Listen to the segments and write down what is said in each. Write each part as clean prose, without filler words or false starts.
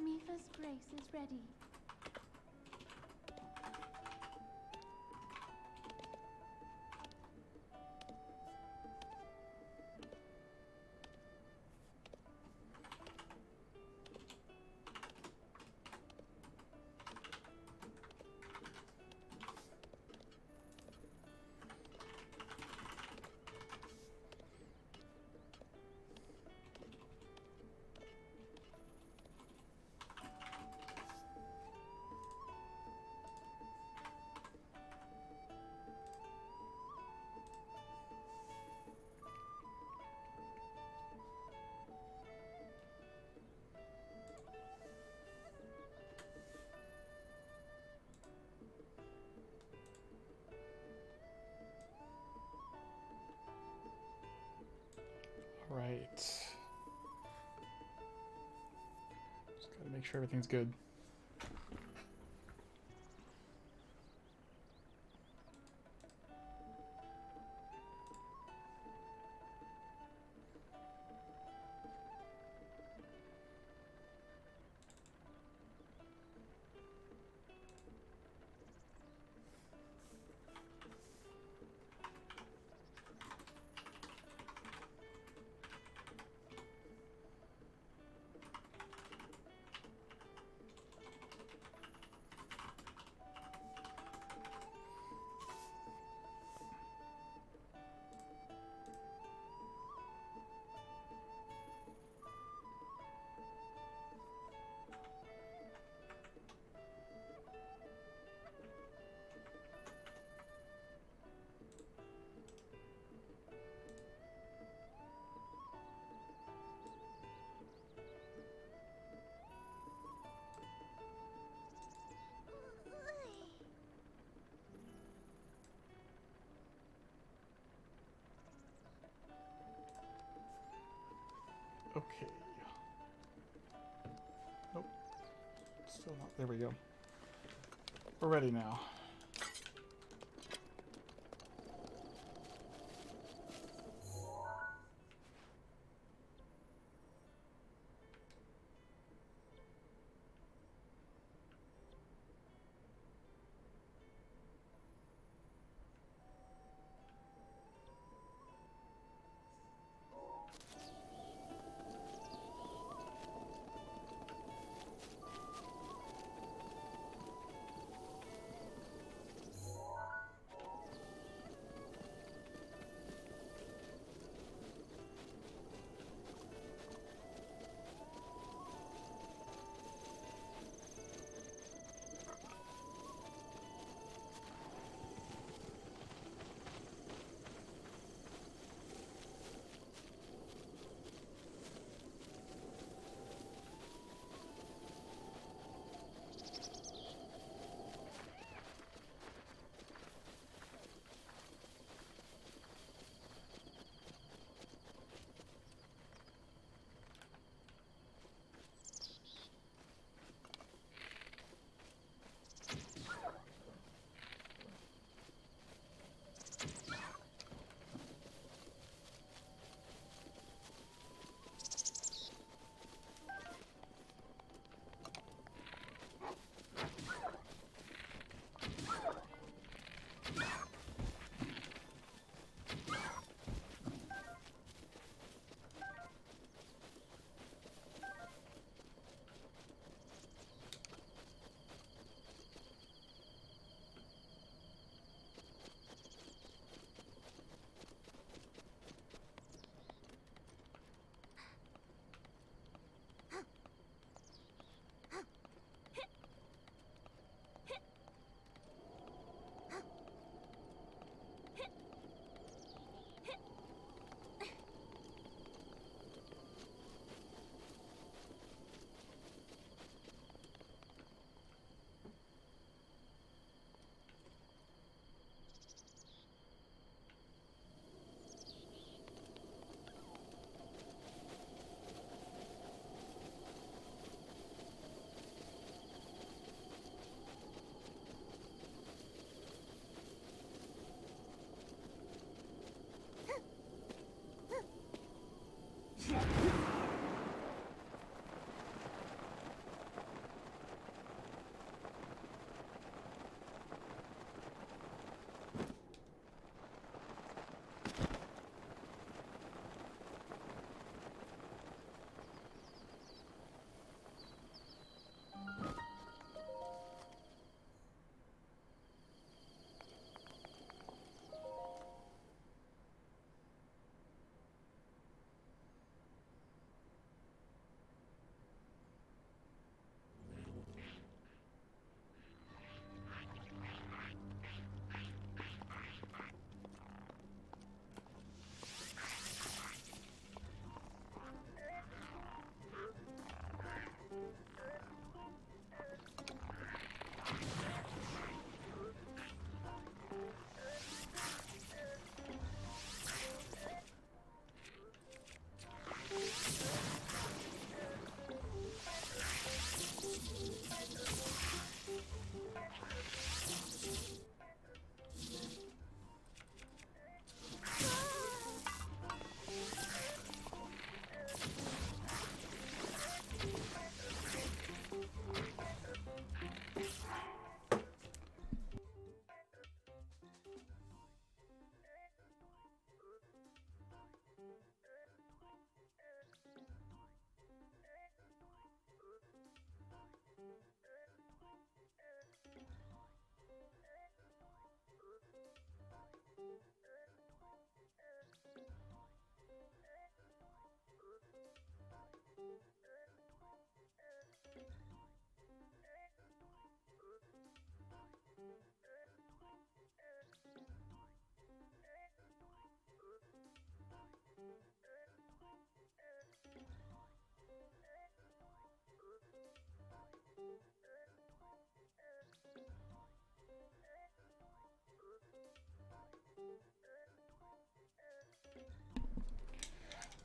Mifa's grace is ready. Right. Just gotta make sure everything's good. Okay. Nope. Still not. There we go. We're ready now.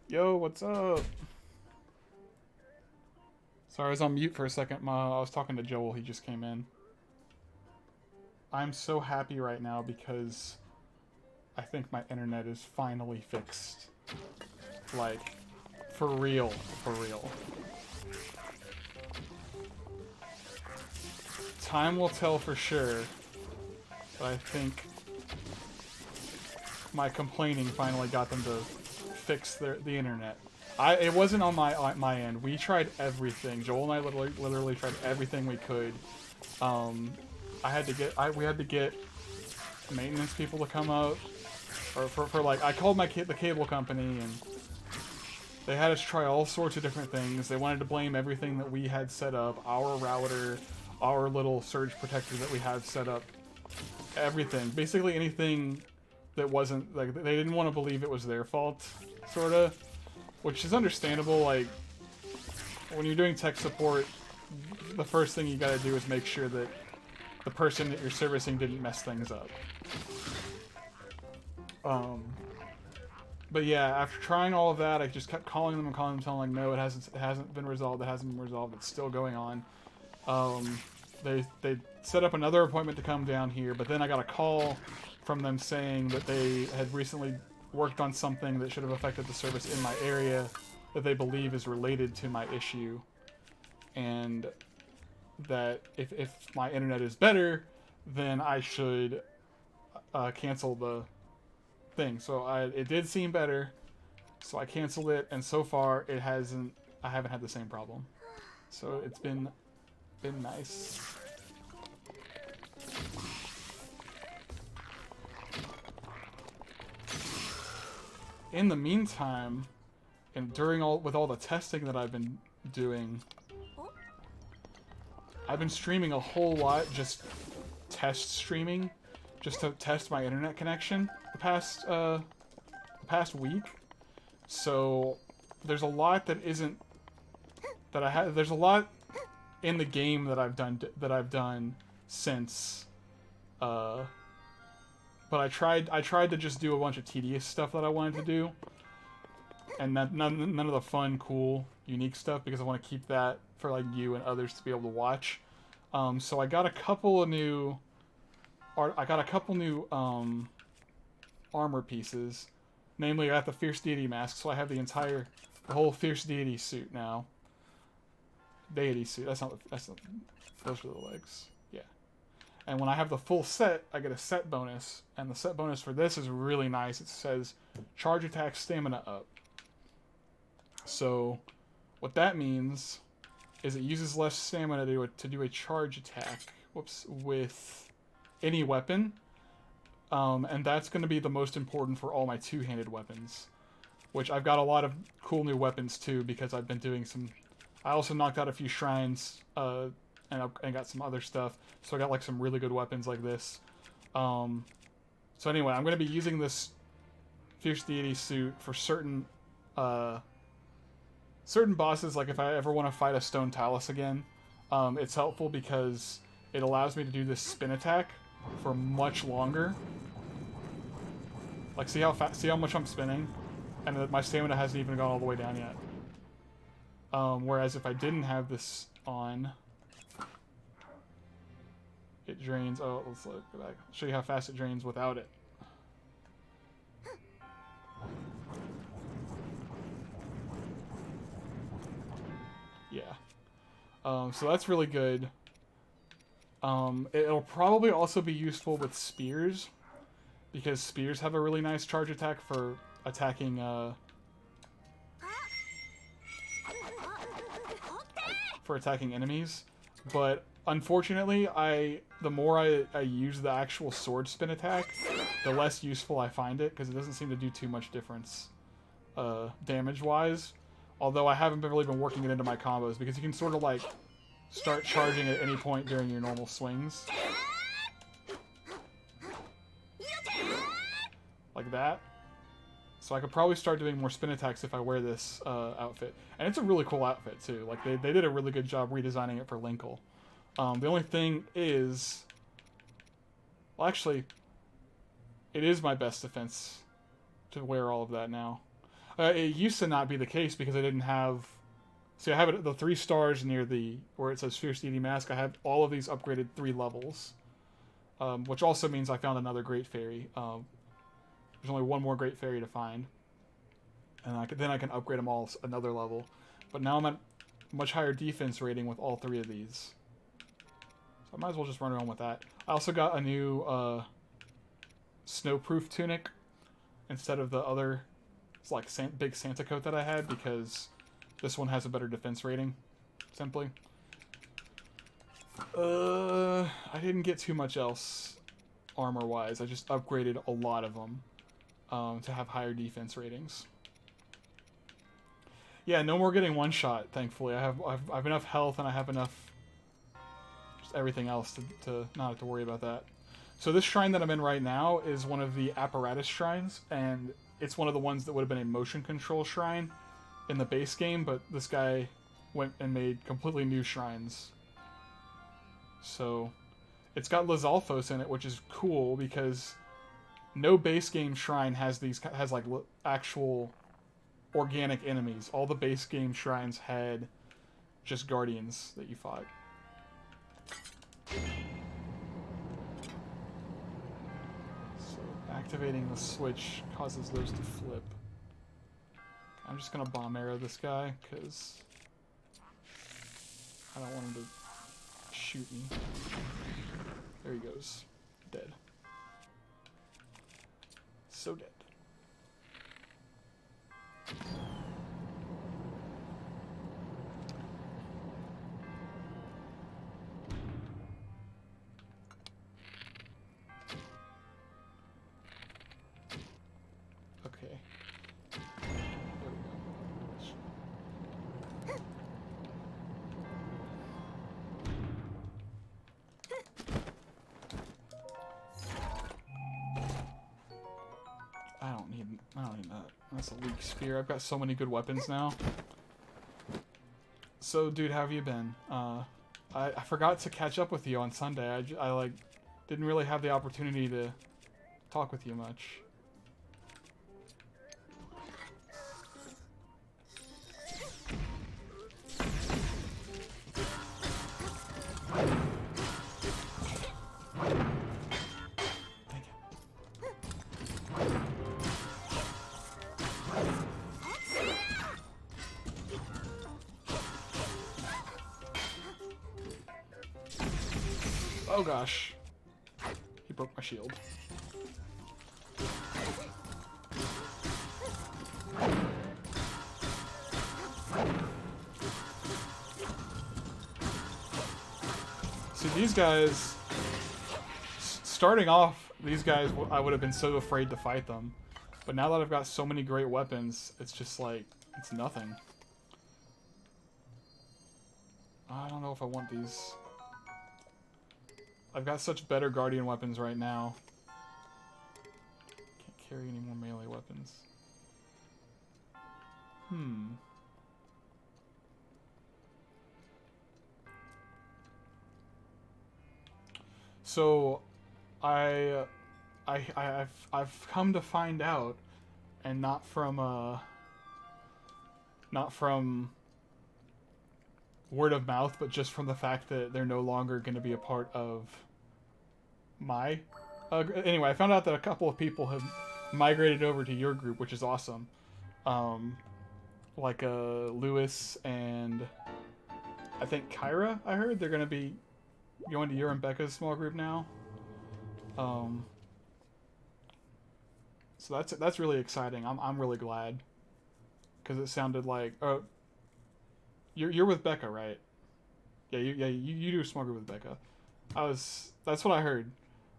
Yo, what's up? Sorry, I was on mute for a second. I was talking to Joel. He just came in. I'm so happy right now because I think my internet is finally fixed. Like, for real, for real. Time will tell for sure, but I think my complaining finally got them to fix the internet. It wasn't on my end. We tried everything. Joel and I literally tried everything we could. We had to get maintenance people to come out, or for like, I called the cable company, and they had us try all sorts of different things. They wanted to blame everything that we had set up, our router, our little surge protector that we had set up, everything. Basically anything that wasn't, like, they didn't want to believe it was their fault, sorta. Which is understandable. Like, when you're doing tech support, the first thing you gotta do is make sure that the person that you're servicing didn't mess things up. But yeah, after trying all of that, I just kept calling them, telling them, like, no, it hasn't been resolved, it's still going on. They set up another appointment to come down here, but then I got a call from them saying that they had recently worked on something that should have affected the service in my area that they believe is related to my issue, and that if my internet is better, then I should cancel the thing. So it did seem better, so I canceled it, and so far I haven't had the same problem. So it's been nice. In the meantime, and with all the testing that I've been doing, I've been streaming a whole lot, just test streaming, just to test my internet connection the past week. So there's a lot there's a lot in the game that I've done since, but I tried to just do a bunch of tedious stuff that I wanted to do, and none of the fun, cool, unique stuff, because I want to keep that for like you and others to be able to watch. So I got a couple new armor pieces. Namely, I got the Fierce Deity mask, so I have the whole Fierce Deity suit now. Deity suit. Those are the legs. Yeah. And when I have the full set, I get a set bonus, and the set bonus for this is really nice. It says charge attack stamina up. So what that means is it uses less stamina to do a charge attack. With any weapon. And that's going to be the most important for all my two-handed weapons. Which I've got a lot of cool new weapons too, because I've been doing some... I also knocked out a few shrines, and got some other stuff. So I got like some really good weapons like this. So anyway, I'm going to be using this Fierce Deity suit for certain bosses. Like if I ever want to fight a Stone Talus again, it's helpful because it allows me to do this spin attack for much longer. Like, see how much I'm spinning, and my stamina hasn't even gone all the way down yet. Whereas if I didn't have this on, it drains. Oh, let's go back. Show you how fast it drains without it. Yeah. So that's really good. It'll probably also be useful with spears, because spears have a really nice charge attack for attacking enemies. But unfortunately, the more I use the actual sword spin attack, the less useful I find it, because it doesn't seem to do too much difference damage-wise. Although I haven't really been working it into my combos, because you can sort of like start charging at any point during your normal swings. Like that. So I could probably start doing more spin attacks if I wear this outfit. And it's a really cool outfit too. Like they did a really good job redesigning it for Linkle. The only thing is... Well, actually, it is my best defense to wear all of that now. It used to not be the case because I didn't have. See, I have it the 3 stars near the where it says Fierce Deity Mask. I have all of these upgraded 3 levels, which also means I found another Great Fairy. There's only one more Great Fairy to find, and then I can upgrade them all another level. But now I'm at much higher defense rating with all 3 of these, so I might as well just run around with that. I also got a new snowproof tunic instead of the other like big Santa coat that I had, because this one has a better defense rating, simply. I didn't get too much else armor-wise. I just upgraded a lot of them to have higher defense ratings. Yeah, no more getting one-shot, thankfully. I've enough health and I have enough just everything else to not have to worry about that. So this shrine that I'm in right now is one of the apparatus shrines, and it's one of the ones that would have been a motion control shrine in the base game, but this guy went and made completely new shrines. So it's got Lizalfos in it, which is cool because no base game shrine has like actual organic enemies. All the base game shrines had just guardians that you fought. Activating the switch causes those to flip. I'm just gonna bomb arrow this guy because I don't want him to shoot me. There he goes. Dead. So dead. I don't need that. That's a weak spear. I've got so many good weapons now. So, dude, how have you been? I forgot to catch up with you on Sunday. I like didn't really have the opportunity to talk with you much. Oh gosh. He broke my shield. See, these guys, starting off, these guys, I would have been so afraid to fight them. But now that I've got so many great weapons, it's just like, it's nothing. I don't know if I want these. I've got such better guardian weapons right now. Can't carry any more melee weapons. So, I've come to find out, and not from word of mouth, but just from the fact that they're no longer going to be a part of my... anyway, I found out that a couple of people have migrated over to your group, which is awesome. Like Lewis and I think Kyra, I heard they're going to be going to your and Becca's small group now. So that's really exciting. I'm really glad, because it sounded like you're with Becca, right? Yeah, you do a small group with Becca. That's what I heard,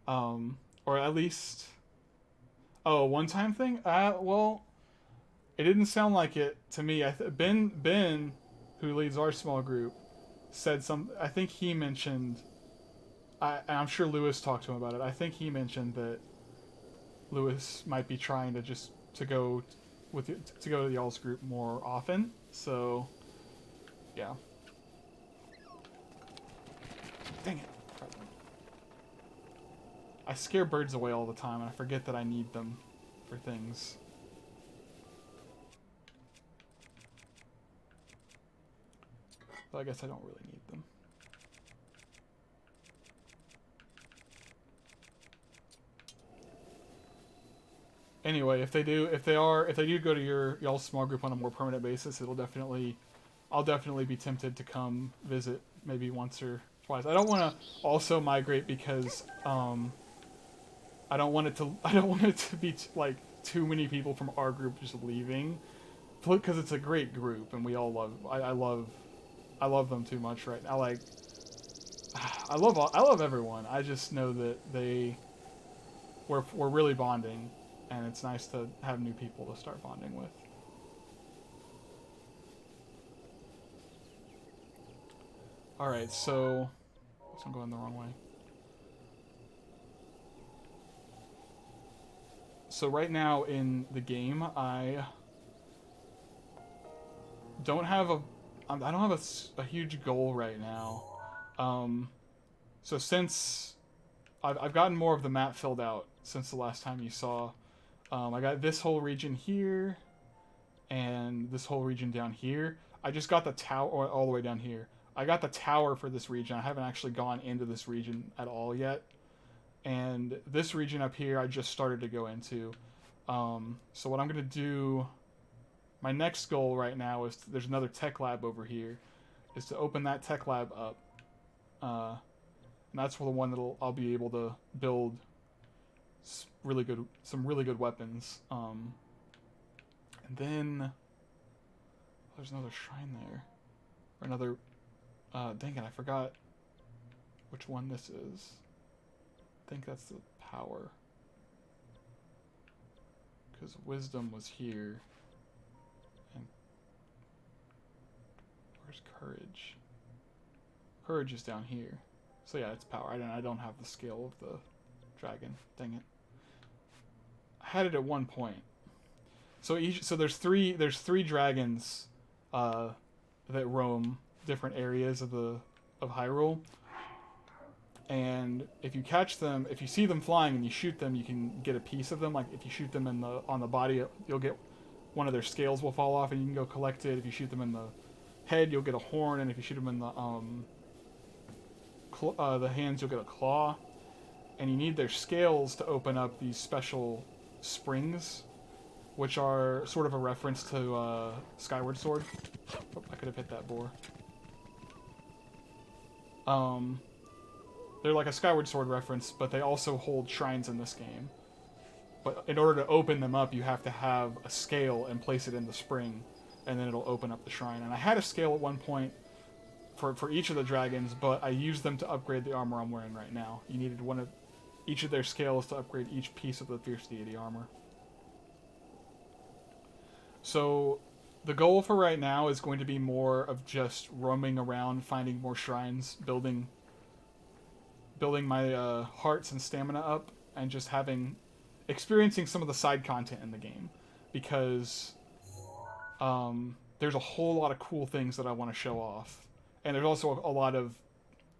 or at least a one-time thing. Well, it didn't sound like it to me. Ben, who leads our small group, said I think he mentioned. And I'm sure Lewis talked to him about it. I think he mentioned that Lewis might be trying to go to y'all's group more often. So, yeah. Dang it. I scare birds away all the time, and I forget that I need them for things. But I guess I don't really need them. Anyway, if they do go to y'all's small group on a more permanent basis, I'll definitely be tempted to come visit maybe once or twice. I don't want to also migrate because I don't want it to be like too many people from our group just leaving, because it's a great group and we all I love them too much right now. Like I love everyone. I just know that we're really bonding, and it's nice to have new people to start bonding with. Alright, so I'm going the wrong way. So right now in the game, I don't have a huge goal right now. So since I've gotten more of the map filled out since the last time you saw, I got this whole region here, and this whole region down here. I just got the tower all the way down here. I got the tower for this region. I haven't actually gone into this region at all yet. And this region up here, I just started to go into. So what I'm going to do, my next goal right now is, there's another tech lab over here, is to open that tech lab up. And that's for the one I'll be able to build some really good weapons. And then there's another shrine there, or another. Dang it, I forgot which one this is. I think that's the power, because wisdom was here. And where's courage? Courage is down here. So yeah, it's power. I don't have the scale of the dragon. Dang it. I had it at one point. So there's three dragons that roam different areas of Hyrule. And if you catch them, if you see them flying and you shoot them, you can get a piece of them. Like if you shoot them on the body, you'll get one of their scales will fall off and you can go collect it. If you shoot them in the head, you'll get a horn, and if you shoot them in the hands, you'll get a claw. And you need their scales to open up these special springs, which are sort of a reference to Skyward Sword. Oh, I could have hit that boar. They're like a Skyward Sword reference, but they also hold shrines in this game. But in order to open them up, you have to have a scale and place it in the spring, and then it'll open up the shrine. And I had a scale at one point for each of the dragons, but I used them to upgrade the armor I'm wearing right now. You needed one of each of their scales to upgrade each piece of the Fierce Deity armor. So the goal for right now is going to be more of just roaming around, finding more shrines, building my hearts and stamina up, and just experiencing some of the side content in the game, because there's a whole lot of cool things that I want to show off, and there's also a lot of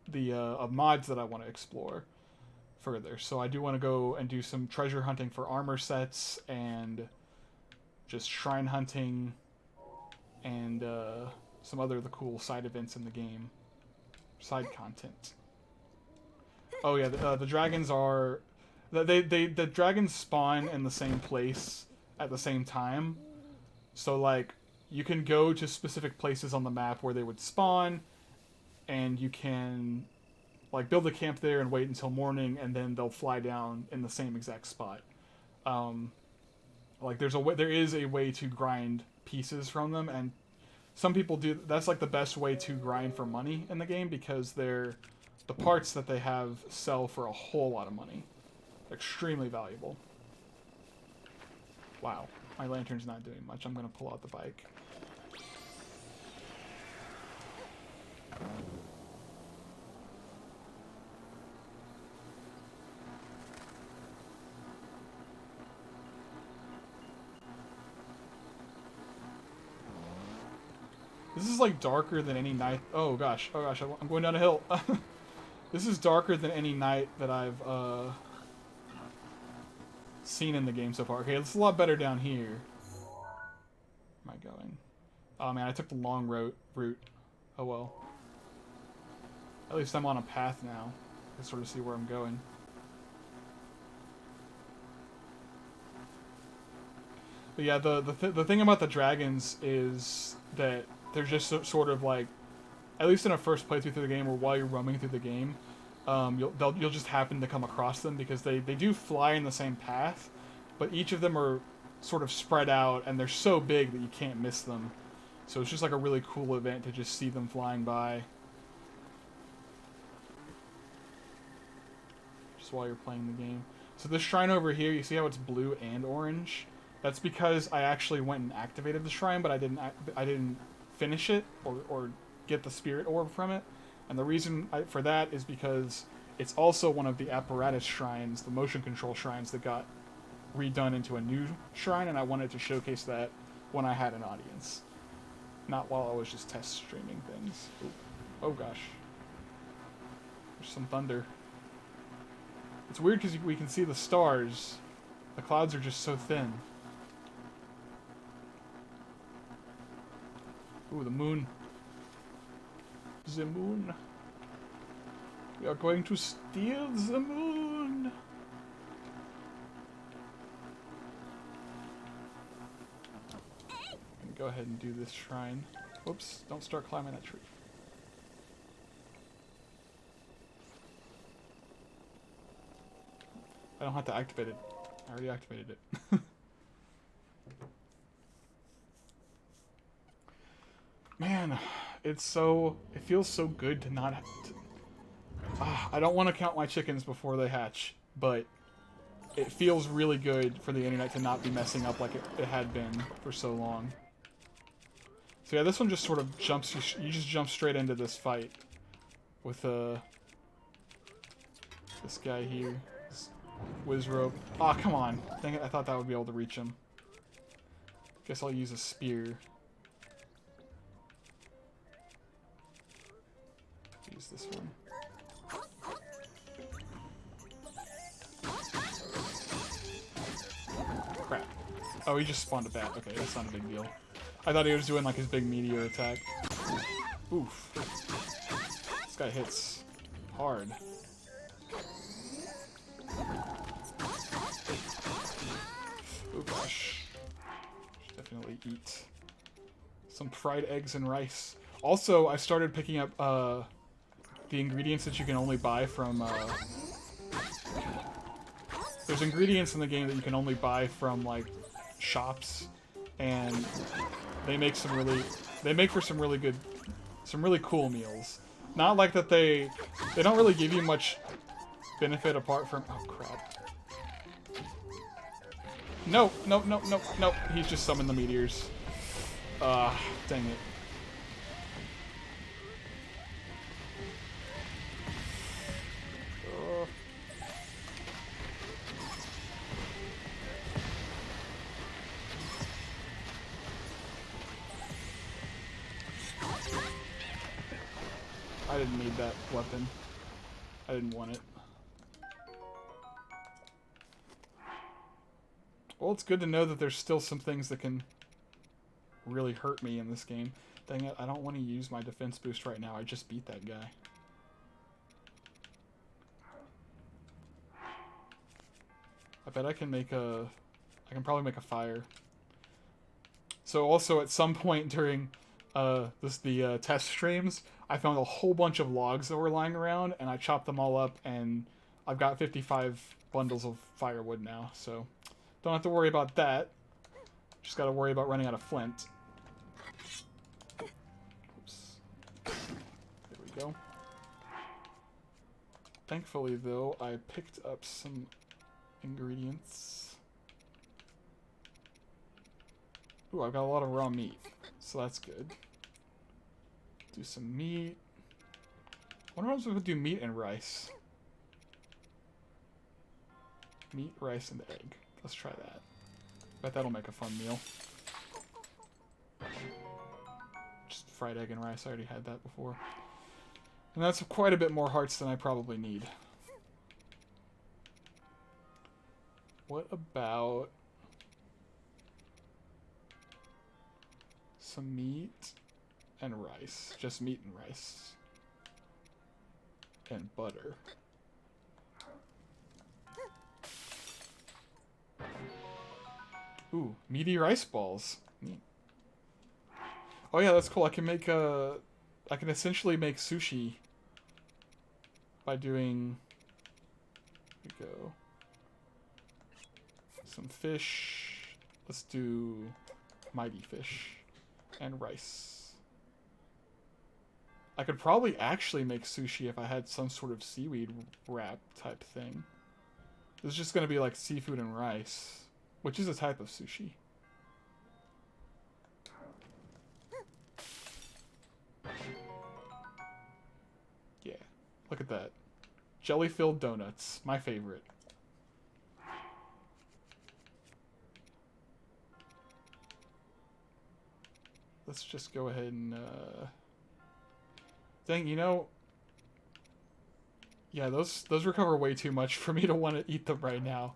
the mods that I want to explore further. So I do want to go and do some treasure hunting for armor sets, and just shrine hunting, and some other of the cool side events in the game, side content. Oh yeah, the dragons are, the dragons spawn in the same place at the same time. So like, you can go to specific places on the map where they would spawn, and you can like build a camp there and wait until morning, and then they'll fly down in the same exact spot. Like there is a way to grind pieces from them, and some people do. That's like the best way to grind for money in the game, because the parts that they have sell for a whole lot of money. Extremely valuable. Wow, my lantern's not doing much. I'm gonna pull out the bike. This is like darker than any night. Oh gosh, I'm going down a hill. This is darker than any night that I've seen in the game so far. Okay, it's a lot better down here. Where am I going? Oh man, I took the long route. Oh well. At least I'm on a path now. I can sort of see where I'm going. But yeah, the thing about the dragons is that they're just sort of like, at least in a first playthrough through the game, or while you're roaming through the game, you'll just happen to come across them because they do fly in the same path, but each of them are sort of spread out and they're so big that you can't miss them. So it's just like a really cool event to just see them flying by. Just while you're playing the game. So this shrine over here, you see how it's blue and orange? That's because I actually went and activated the shrine, but I didn't finish it or get the spirit orb from it. And the reason for that is because it's also one of the apparatus shrines, the motion control shrines that got redone into a new shrine, and I wanted to showcase that when I had an audience. Not while I was just test streaming things. Ooh. Oh gosh. There's some thunder. It's weird because we can see the stars. The clouds are just so thin. Ooh, the moon. The moon. We are going to steal the moon. Go ahead and do this shrine. Whoops, don't start climbing that tree. I don't have to activate it. I already activated it. Man, it feels so good to not have to... I don't want to count my chickens before they hatch, but it feels really good for the internet to not be messing up like it had been for so long. So yeah, this one just sort of jumps, you just jump straight into this fight with this guy here, this whiz rope. Aw, come on. Dang it, I thought that would be able to reach him. Guess I'll use a spear. Use this one. Crap. Oh, he just spawned a bat. Okay, that's not a big deal. I thought he was doing like his big meteor attack. Oof. This guy hits hard. Oh gosh. Should definitely eat some fried eggs and rice. Also, I started picking up the ingredients that you can only buy from... There's ingredients in the game that you can only buy from like shops, and they make for some really good, some really cool meals. Not like that they don't really give you much benefit apart from... Oh crap. No, no, no, no, no. He's just summoned the meteors. Dang it. I didn't need that weapon. I didn't want it. Well, it's good to know that there's still some things that can really hurt me in this game. Dang it, I don't want to use my defense boost right now. I just beat that guy. I bet I can make a... I can probably make a fire. So also at some point during the test streams, I found a whole bunch of logs that were lying around, and I chopped them all up, and I've got 55 bundles of firewood now, so don't have to worry about that. Just gotta worry about running out of flint. Oops. There we go. Thankfully, though, I picked up some ingredients. Ooh, I've got a lot of raw meat, so that's good. Do some meat. I wonder if we could do meat and rice. Meat, rice, and egg. Let's try that. Bet that'll make a fun meal. Just fried egg and rice. I already had that before. And that's quite a bit more hearts than I probably need. What about some meat and rice. Just meat and rice. And butter. Ooh, meaty rice balls. Neat. Oh yeah, that's cool. I can make I can essentially make sushi by doing, here we go, some fish. Let's do mighty fish and rice. I could probably actually make sushi if I had some sort of seaweed wrap type thing. This is just going to be like seafood and rice, which is a type of sushi. Yeah, look at that. Jelly-filled donuts, my favorite. Let's just go ahead and, dang, you know, yeah, those recover way too much for me to want to eat them right now.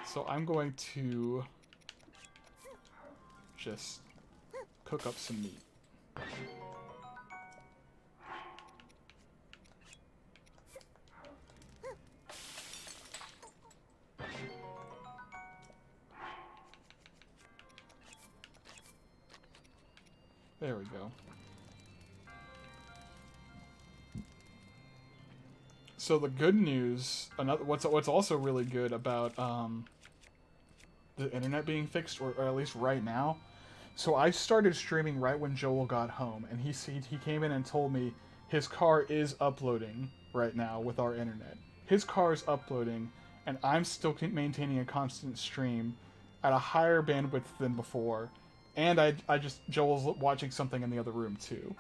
So I'm going to just cook up some meat. There we go. So the good news, what's also really good about the internet being fixed, or at least right now. So I started streaming right when Joel got home, and he came in and told me his car is uploading right now with our internet. His car is uploading, and I'm still maintaining a constant stream at a higher bandwidth than before. And Joel's watching something in the other room too.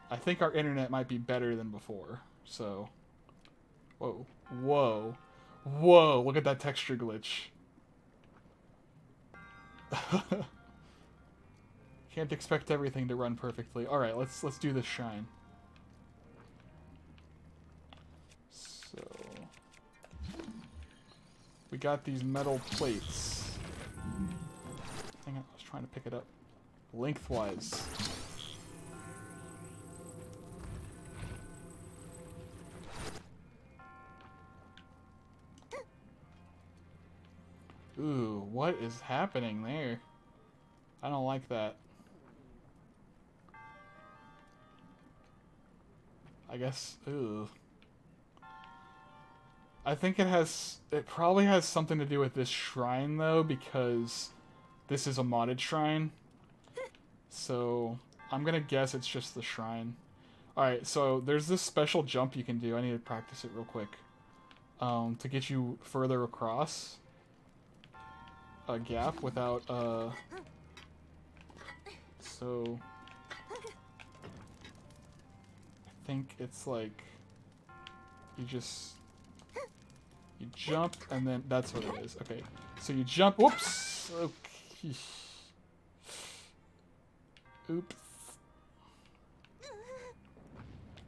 I think our internet might be better than before, so... Whoa. Whoa. Whoa, look at that texture glitch. Can't expect everything to run perfectly. Alright, let's do this shrine. So... we got these metal plates. Hang on, I was trying to pick it up lengthwise. Ooh, what is happening there? I don't like that. I guess, ooh. I think it probably has something to do with this shrine, though, because this is a modded shrine. So, I'm gonna guess it's just the shrine. Alright, so there's this special jump you can do. I need to practice it real quick. To get you further across a gap without, so... I think it's like... you jump, and then that's what it is. Okay, so you jump. Whoops. Okay. Oops.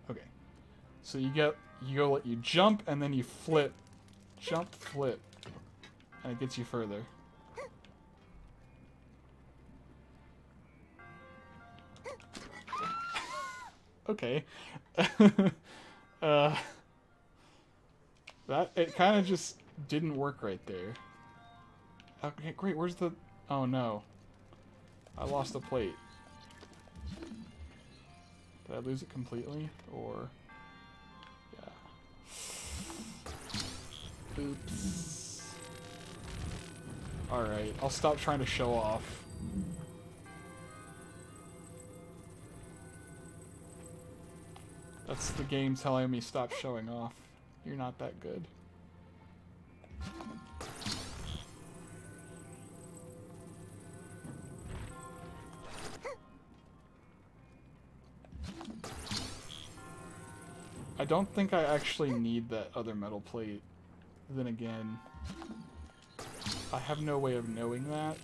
Okay. So you jump, and then you flip. Jump, flip, and it gets you further. Okay. That, it kind of just didn't work right there. Okay, great, where's the... oh no. I lost the plate. Did I lose it completely? Or... yeah. Oops. Alright, I'll stop trying to show off. That's the game telling me stop showing off. You're not that good. I don't think I actually need that other metal plate. Then again, I have no way of knowing that.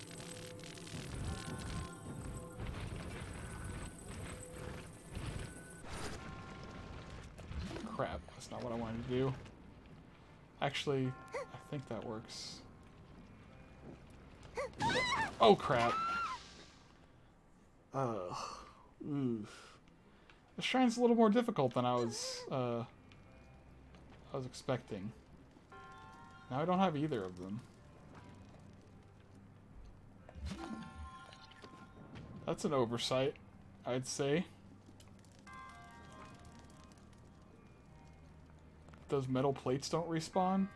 Crap, that's not what I wanted to do. Actually, I think that works. Oh, crap. Oof. The shrine's a little more difficult than I was expecting. Now I don't have either of them. That's an oversight, I'd say. Those metal plates don't respawn.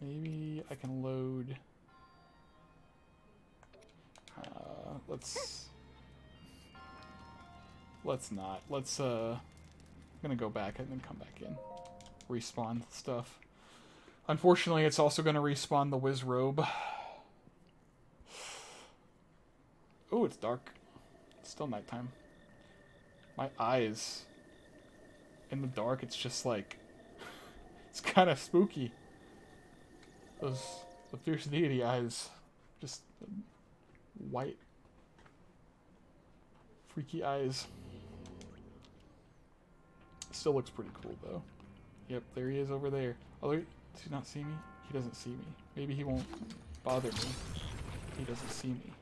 Maybe I can load... Let's not. I'm gonna go back and then come back in. Respawn stuff. Unfortunately, it's also gonna respawn the Wiz Robe. Oh, it's dark. It's still nighttime. My eyes. In the dark, it's just like... It's kind of spooky. The fierce deity eyes. Just white. Freaky eyes. Still looks pretty cool, though. Yep, there he is over there. Oh, does he not see me? He doesn't see me. Maybe he won't bother me. He doesn't see me.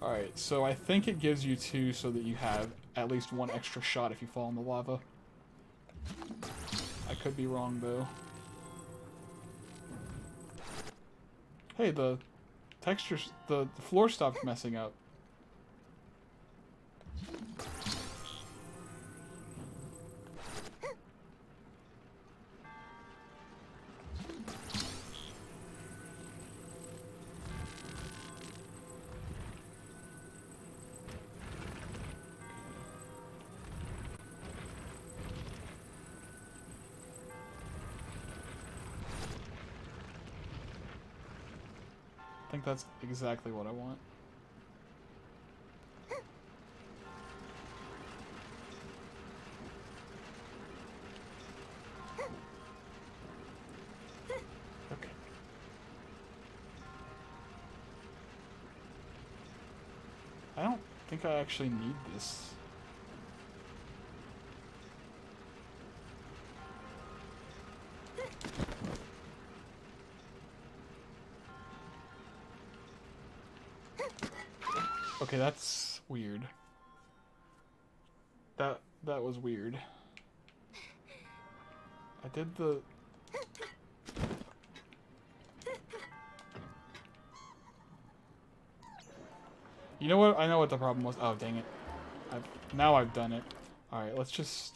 Alright, so I think it gives you 2 so that you have at least 1 extra shot if you fall in the lava. I could be wrong, though. Hey, the textures, the floor stopped messing up. I think that's exactly what I want. Okay. I don't think I actually need this. Okay, that's weird. That was weird. I did the... You know what? I know what the problem was. Oh, dang it. Now I've done it. Alright, let's just...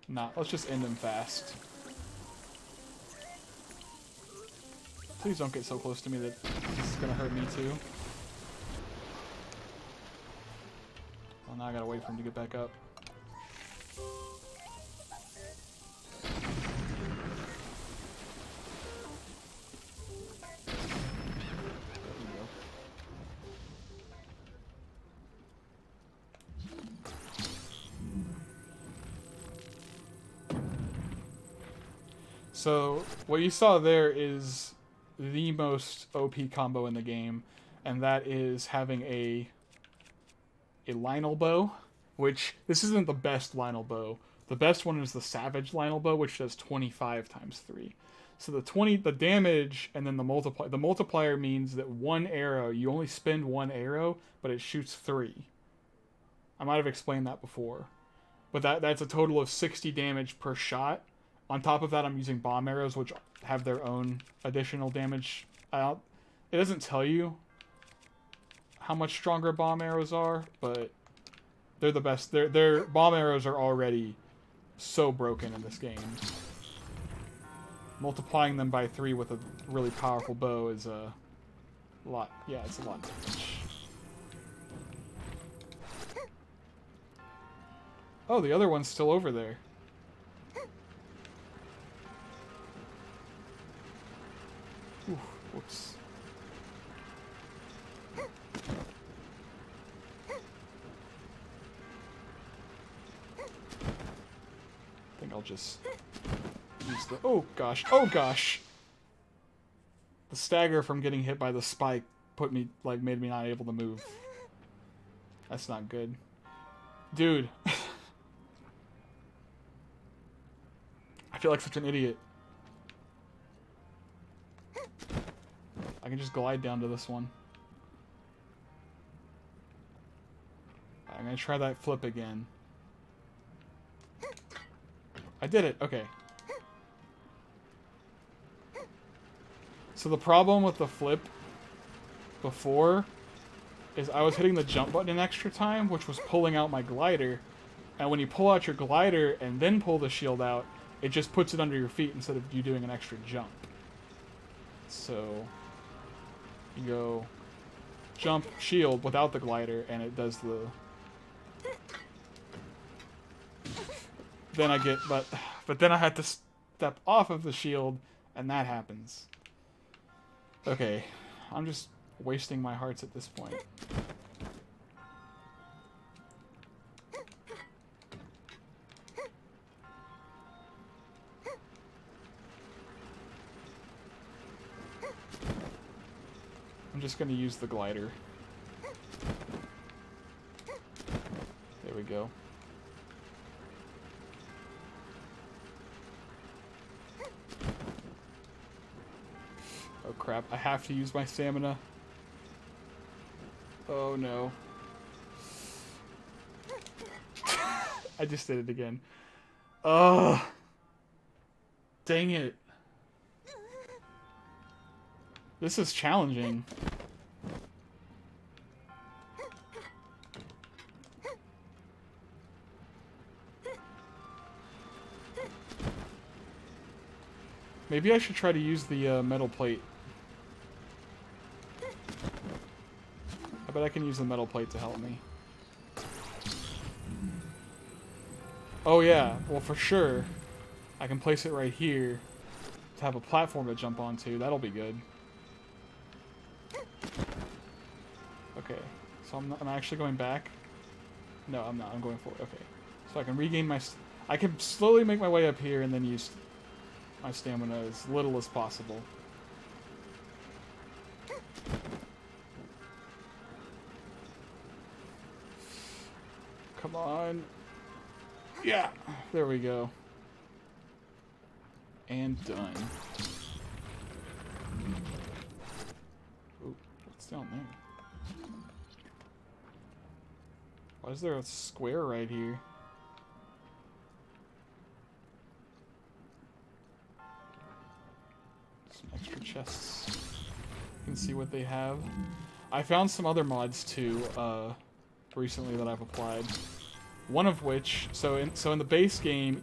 let's just end him fast. Please don't get so close to me that this is gonna hurt me too. Well, now I gotta wait for him to get back up. So, what you saw there is the most OP combo in the game, and that is having a Linkle bow, which, this isn't the best Linkle bow. The best one is the Savage Linkle bow, which does 25 times 3. So the damage, and then the multiplier means that one arrow, you only spend one arrow, but it shoots 3. I might have explained that before. But that's a total of 60 damage per shot. On top of that, I'm using bomb arrows, which have their own additional damage. It doesn't tell you how much stronger bomb arrows are, but they're the best. Their bomb arrows are already so broken in this game. Multiplying them by 3 with a really powerful bow is a lot. Yeah, it's a lot of damage. Oh, the other one's still over there. Ooh, whoops. I think I'll just use the... Oh gosh, oh gosh! The stagger from getting hit by the spike made me not able to move. That's not good. Dude. feel like such an idiot. I can just glide down to this one. I'm gonna try that flip again. I did it. Okay. So the problem with the flip before is I was hitting the jump button an extra time, which was pulling out my glider. And when you pull out your glider and then pull the shield out, it just puts it under your feet instead of you doing an extra jump. So you go jump, shield without the glider, and it does the... Then I get... But then I had to step off of the shield, and that happens. Okay, I'm just wasting my hearts at this point. I'm just going to use the glider. There we go. Oh crap, I have to use my stamina. Oh no. I just did it again. Ugh. Dang it. This is challenging. Maybe I should try to use the metal plate. I bet I can use the metal plate to help me. Oh yeah, well for sure. I can place it right here to have a platform to jump onto. That'll be good. Okay, so I'm actually going back. No, I'm not. I'm going forward. Okay, so I can regain my... I can slowly make my way up here and then use my stamina as little as possible. Come on. Yeah, there we go. And done. Ooh, what's down there? Why is there a square right here? Some extra chests. You can see what they have. I found some other mods too, recently that I've applied. One of which, so in the base game,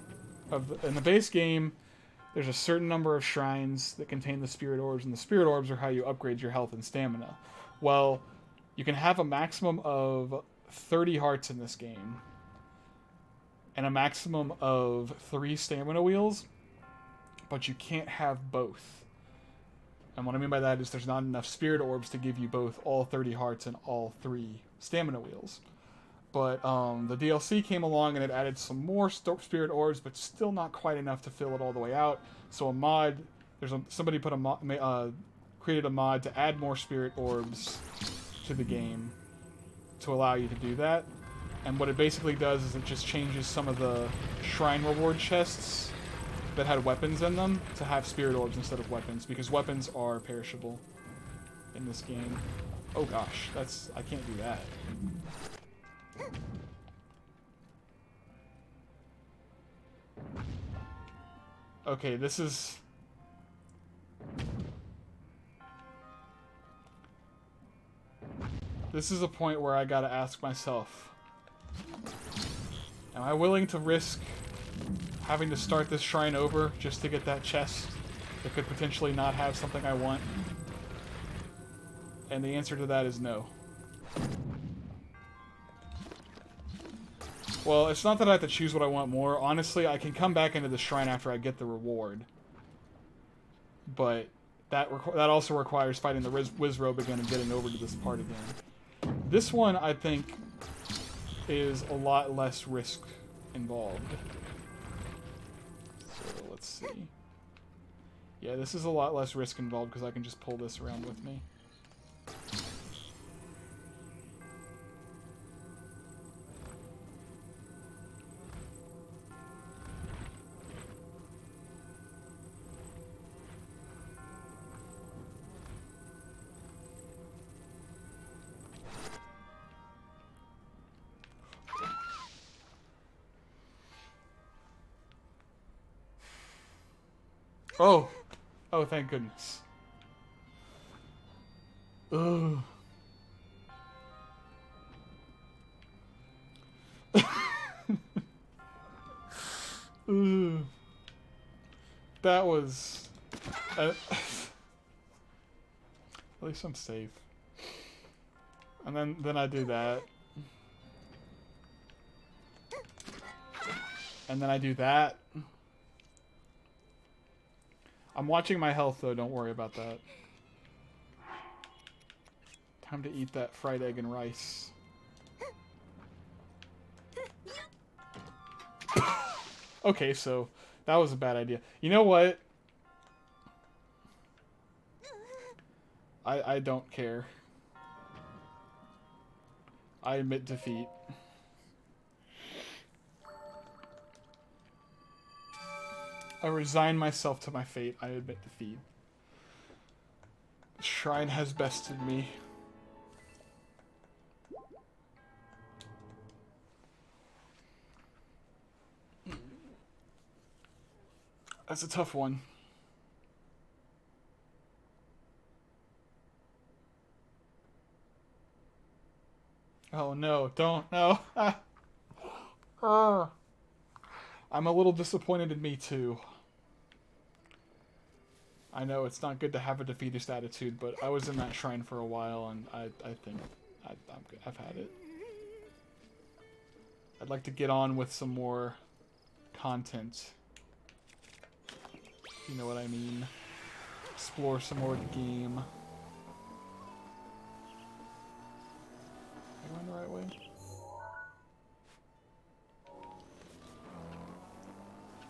there's a certain number of shrines that contain the spirit orbs, and the spirit orbs are how you upgrade your health and stamina. Well, you can have a maximum of 30 hearts in this game, and a maximum of 3 stamina wheels, but you can't have both. And what I mean by that is there's not enough spirit orbs to give you both all 30 hearts and all 3 stamina wheels. But the DLC came along and it added some more spirit orbs, but still not quite enough to fill it all the way out. So a mod, somebody put created a mod to add more spirit orbs to the game to allow you to do that. And what it basically does is it just changes some of the shrine reward chests that had weapons in them to have spirit orbs instead of weapons, because weapons are perishable in this game. Oh gosh, I can't do that. Okay, this is... This is a point where I gotta ask myself, am I willing to risk having to start this shrine over just to get that chest that could potentially not have something I want? And the answer to that is no. Well, it's not that I have to choose what I want more. Honestly, I can come back into the shrine after I get the reward. But that also requires fighting the Wizrobe again and getting over to this part again. This one, I think, is a lot less risk involved. So, let's see. Yeah, this is a lot less risk involved because I can just pull this around with me. Oh. Oh, thank goodness. Ugh. Ugh. That was... at least I'm safe. And then I do that. And then I do that. I'm watching my health, though. Don't worry about that. Time to eat that fried egg and rice. Okay, so that was a bad idea. You know what? I don't care. I admit defeat. I resign myself to my fate. I admit defeat. The shrine has bested me. That's a tough one. Oh no, don't, no. I'm a little disappointed in me too. I know it's not good to have a defeatist attitude, but I was in that shrine for a while and I think I've had it. I'd like to get on with some more content. You know what I mean. Explore some more of the game. Am I going the right way?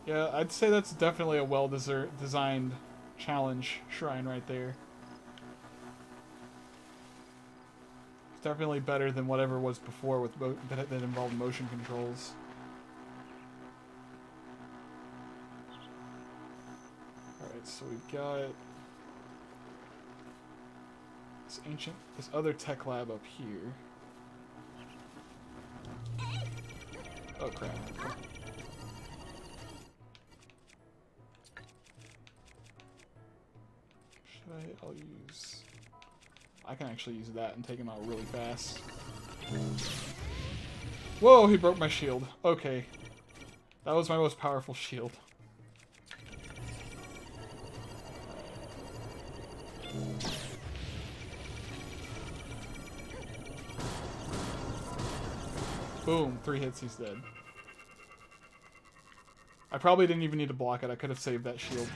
Yeah, I'd say that's definitely a well-designed challenge shrine right there. It's definitely better than whatever was before with that involved motion controls. Alright, so we've got this other tech lab up here. Oh crap. I'll use... I can actually use that and take him out really fast. Whoa, he broke my shield. Okay. That was my most powerful shield. Boom, 3 hits, he's dead. I probably didn't even need to block it. I could have saved that shield.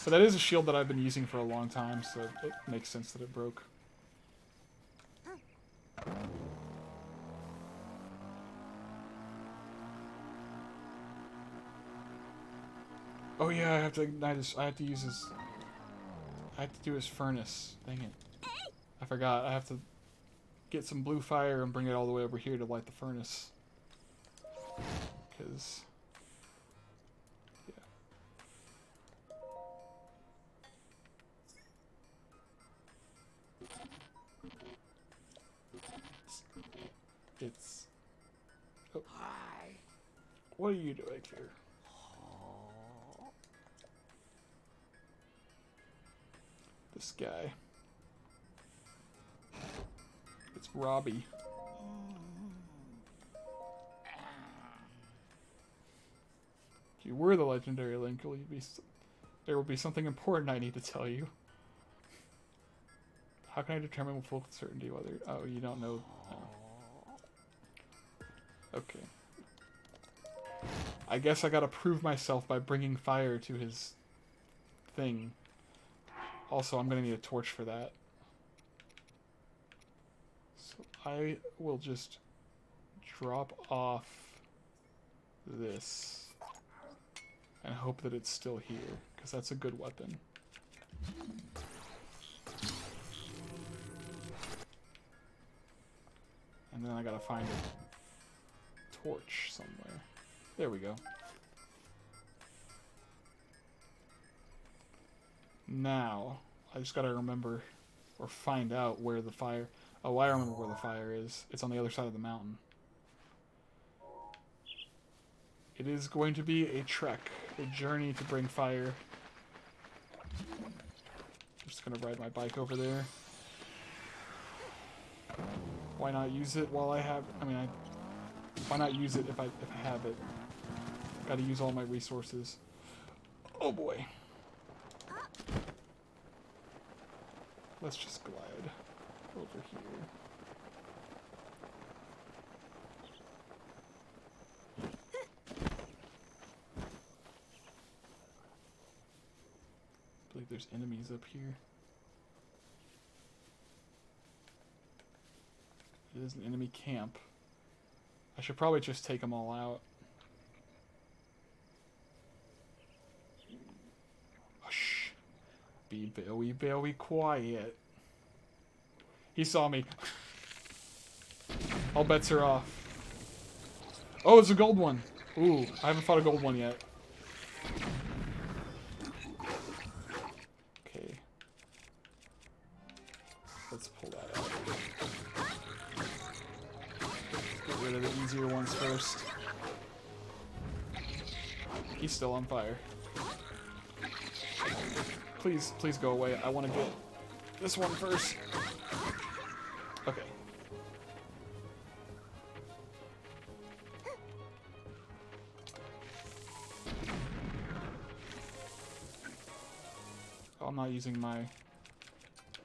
But that is a shield that I've been using for a long time, so it makes sense that it broke. Oh yeah, I have to ignite his... I have to use his... I have to do his furnace. Dang it. I forgot. I have to get some blue fire and bring it all the way over here to light the furnace. Because... It's... Oh. Hi. What are you doing here? This guy. It's Robbie. If you were the legendary Linkle, there will be something important I need to tell you. How can I determine with full certainty whether... Oh, you don't know... No. Okay. I guess I gotta prove myself by bringing fire to his thing. Also, I'm gonna need a torch for that. So I will just drop off this and hope that it's still here, because that's a good weapon. And then I gotta find a torch somewhere. There we go. Now, I just gotta remember, or find out where the fire... Oh, I remember where the fire is. It's on the other side of the mountain. It is going to be a trek, a journey to bring fire Just gonna ride my bike over there. Why not use it while I have... I mean, why not use it if I have it? Gotta use all my resources. Oh boy. Let's just glide over here. I believe there's enemies up here. It is an enemy camp. I should probably just take them all out. Hush. Be very, very quiet. He saw me. All bets are off. Oh, it's a gold one. Ooh, I haven't fought a gold one yet. Okay. Let's pull that out. Get rid of the easier ones first. He's still on fire. Please, please go away. I want to get this one first. Okay. Oh, I'm not using my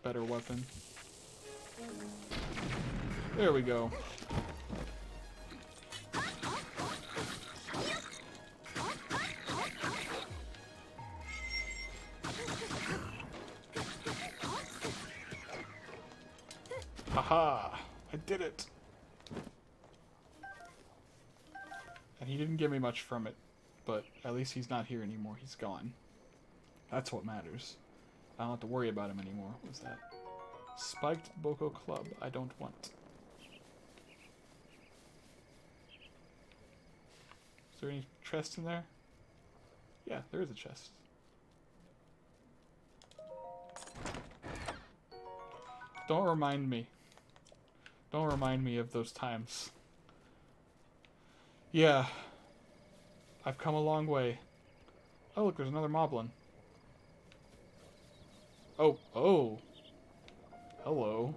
better weapon. There we go. Haha! I did it! And he didn't give me much from it, but at least he's not here anymore. He's gone. That's what matters. I don't have to worry about him anymore. What's that? Spiked Boko Club. I don't want. Is there any chest in there? Yeah, there is a chest. Don't remind me. Don't remind me of those times. Yeah. I've come a long way. Oh, look, there's another moblin. Oh, oh. Hello.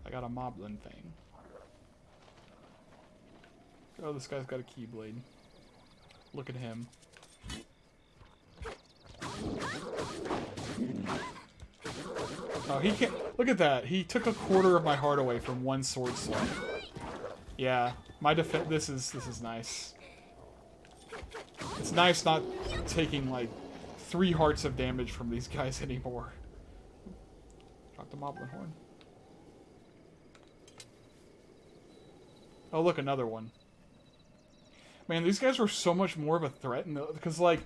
I got a moblin thing. Oh, this guy's got a keyblade. Look at him. Oh, he can't... Look at that. He took a quarter of my heart away from one sword swipe. Yeah, my defense... This is nice. It's nice not taking, like, 3 hearts of damage from these guys anymore. Drop the moblin horn. Oh, look, another one. Man, these guys were so much more of a threat because, like,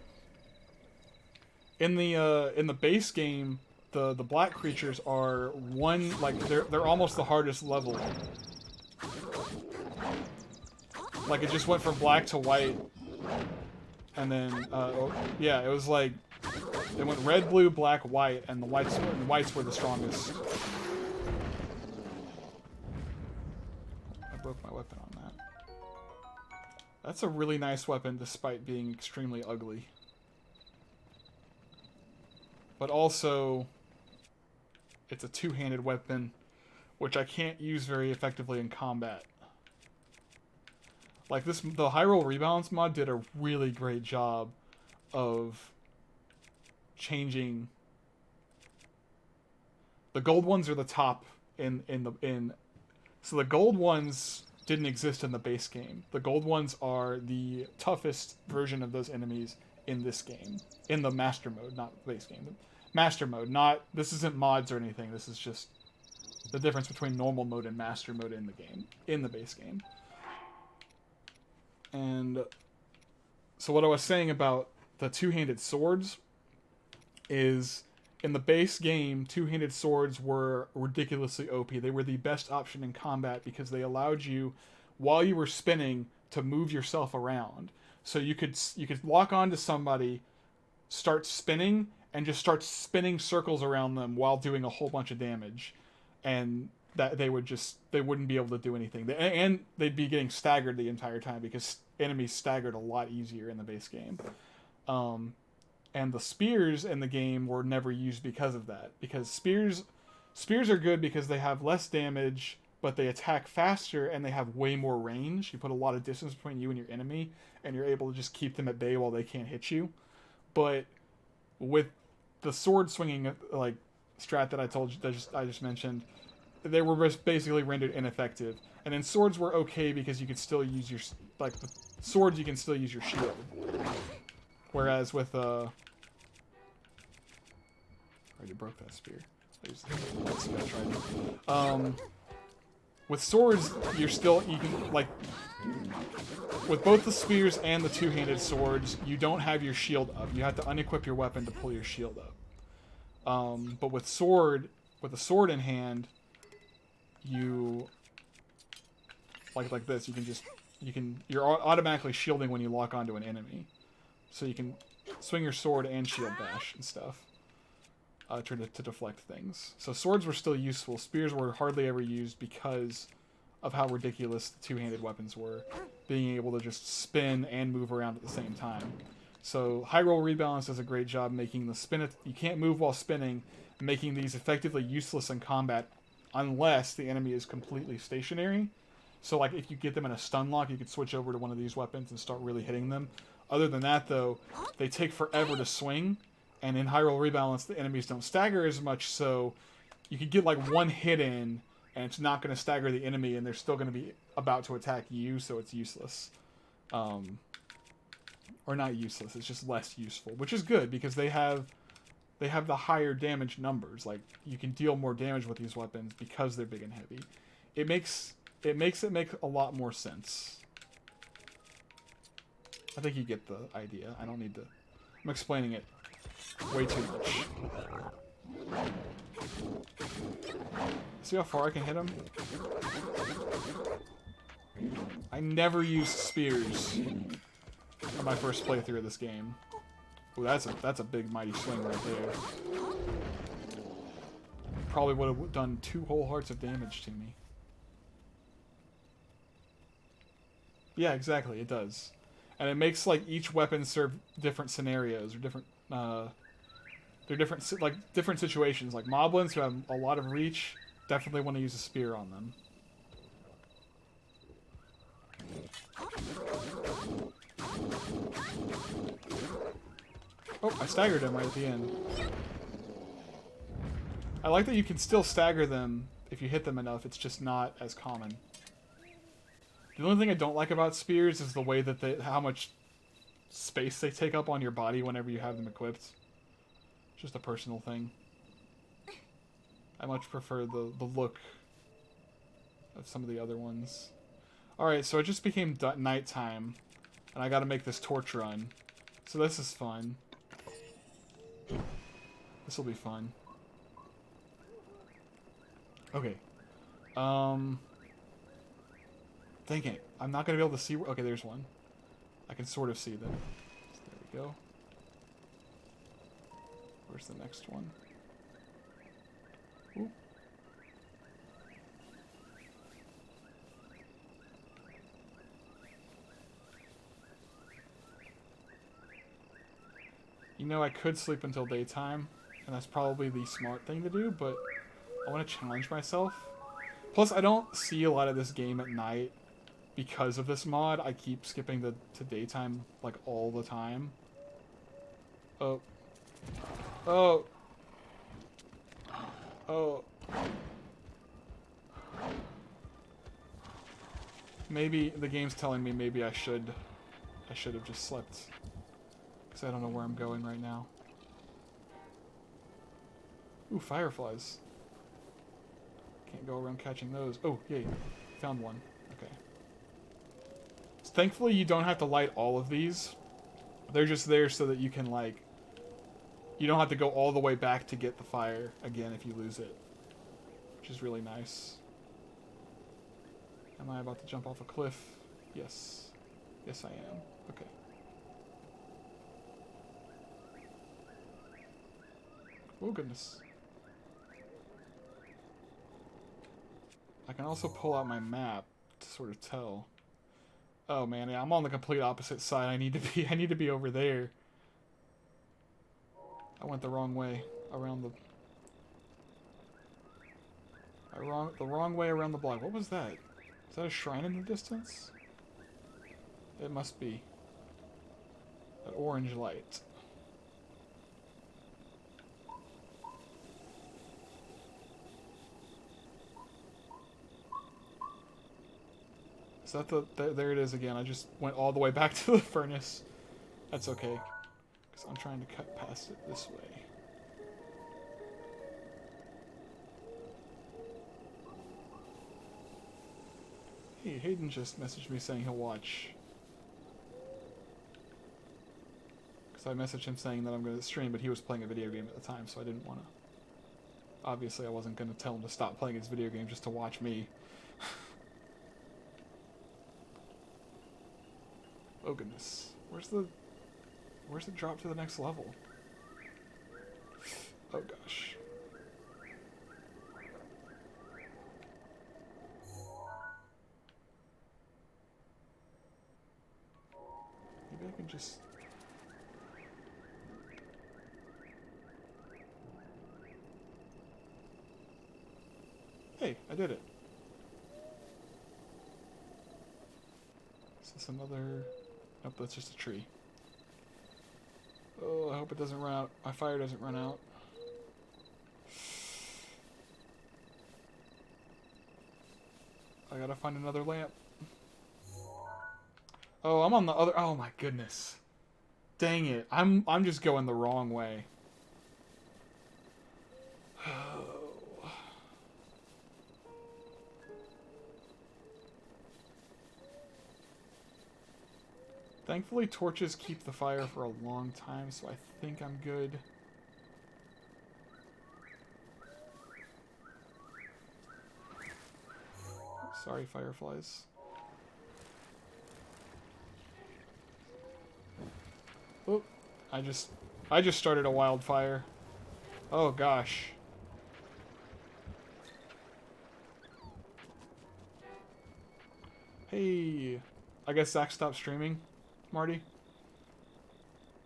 in the base game, the black creatures are they're almost the hardest level. Like, it just went from black to white, and then yeah, it was like it went red, blue, black, white, and the whites were the strongest. I broke my weapon on that. That's a really nice weapon, despite being extremely ugly. But also, it's a two-handed weapon, which I can't use very effectively in combat. Like the Hyrule Rebalance mod did a really great job of changing. The gold ones are the top so the gold ones didn't exist in the base game. The gold ones are the toughest version of those enemies in this game. In the master mode, not the base game. Master mode, this isn't mods or anything. This is just the difference between normal mode and master mode in the game, in the base game. And so what I was saying about the two-handed swords is, in the base game, two-handed swords were ridiculously OP. They were the best option in combat because they allowed you, while you were spinning, to move yourself around. So you could lock onto somebody, start spinning, and just start spinning circles around them while doing a whole bunch of damage, and that they wouldn't be able to do anything, and they'd be getting staggered the entire time because enemies staggered a lot easier in the base game. And the spears in the game were never used because of that, because spears are good because they have less damage, but they attack faster and they have way more range. You put a lot of distance between you and your enemy, and you're able to just keep them at bay while they can't hit you. But with the sword swinging like strat that I told you, I just mentioned, they were just basically rendered ineffective. And then swords were okay because you could still use your with swords you can still use your shield. Whereas with I already broke that spear. With swords, you can, like, with both the spears and the two-handed swords, you don't have your shield up. You have to unequip your weapon to pull your shield up. But with a sword in hand, you, like this, you're automatically shielding when you lock onto an enemy. So you can swing your sword and shield bash and stuff. To deflect things. So swords were still useful. Spears were hardly ever used because of how ridiculous the two-handed weapons were, being able to just spin and move around at the same time. So high roll rebalance does a great job making the spin. You can't move while spinning, making these effectively useless in combat unless the enemy is completely stationary. So like if you get them in a stun lock, you could switch over to one of these weapons and start really hitting them. Other than that, though, they take forever to swing. And in high roll rebalance, the enemies don't stagger as much, so you could get like one hit in, and it's not going to stagger the enemy, and they're still going to be about to attack you, so it's useless. Or not useless, it's just less useful, which is good because they have the higher damage numbers. Like, you can deal more damage with these weapons because they're big and heavy. It makes it make a lot more sense. I think you get the idea. I don't need to. I'm explaining it way too much. See how far I can hit him? I never used spears in my first playthrough of this game. Ooh, that's a big mighty swing right there. Probably would have done 2 whole hearts of damage to me. Yeah, exactly, it does. And it makes like each weapon serve different scenarios or different they're different situations. Like moblins who have a lot of reach definitely want to use a spear on them. Oh, I staggered him right at the end. I like that you can still stagger them if you hit them enough. It's just not as common. The only thing I don't like about spears is the way that how much space they take up on your body whenever you have them equipped. Just a personal thing. I much prefer the look of some of the other ones. Alright, so it just became nighttime, and I gotta make this torch run. So this is fun. This will be fun. Okay. Dang it. I'm not gonna be able to see... Okay, there's one. I can sort of see them. So there we go. Where's the next one? Ooh. You know, I could sleep until daytime, and that's probably the smart thing to do, but I want to challenge myself. Plus, I don't see a lot of this game at night because of this mod. I keep skipping to daytime, like, all the time. Oh. Oh. Oh. Maybe the game's telling me maybe I should have just slept. Because I don't know where I'm going right now. Ooh, fireflies. Can't go around catching those. Oh, yay. Found one. Okay. So thankfully, you don't have to light all of these. They're just there so that you can, like... You don't have to go all the way back to get the fire again if you lose it. Which is really nice. Am I about to jump off a cliff? Yes. Yes, I am. Okay. Oh, goodness. I can also pull out my map to sort of tell. Oh man, yeah, I'm on the complete opposite side. I need to be over there. I went the wrong way around the wrong way around the block. What was that? Is that a shrine in the distance? It must be. That orange light. Is that there it is again. I just went all the way back to the furnace. That's okay. Because I'm trying to cut past it this way. Hey, Hayden just messaged me saying he'll watch. Because I messaged him saying that I'm going to stream, but he was playing a video game at the time, so I didn't want to. Obviously, I wasn't going to tell him to stop playing his video game just to watch me. Oh goodness. Where's the drop to the next level? Oh gosh. Maybe I can just... Hey, I did it. Is this another... Nope, that's just a tree. Oh, I hope it doesn't run out. My fire doesn't run out. I gotta find another lamp. Oh, I'm on the other... Oh my goodness. Dang it. I'm just going the wrong way. Thankfully, torches keep the fire for a long time, so I think I'm good. Sorry, fireflies. Oh, I just started a wildfire. Oh gosh. Hey, I guess Zach stopped streaming. Marty?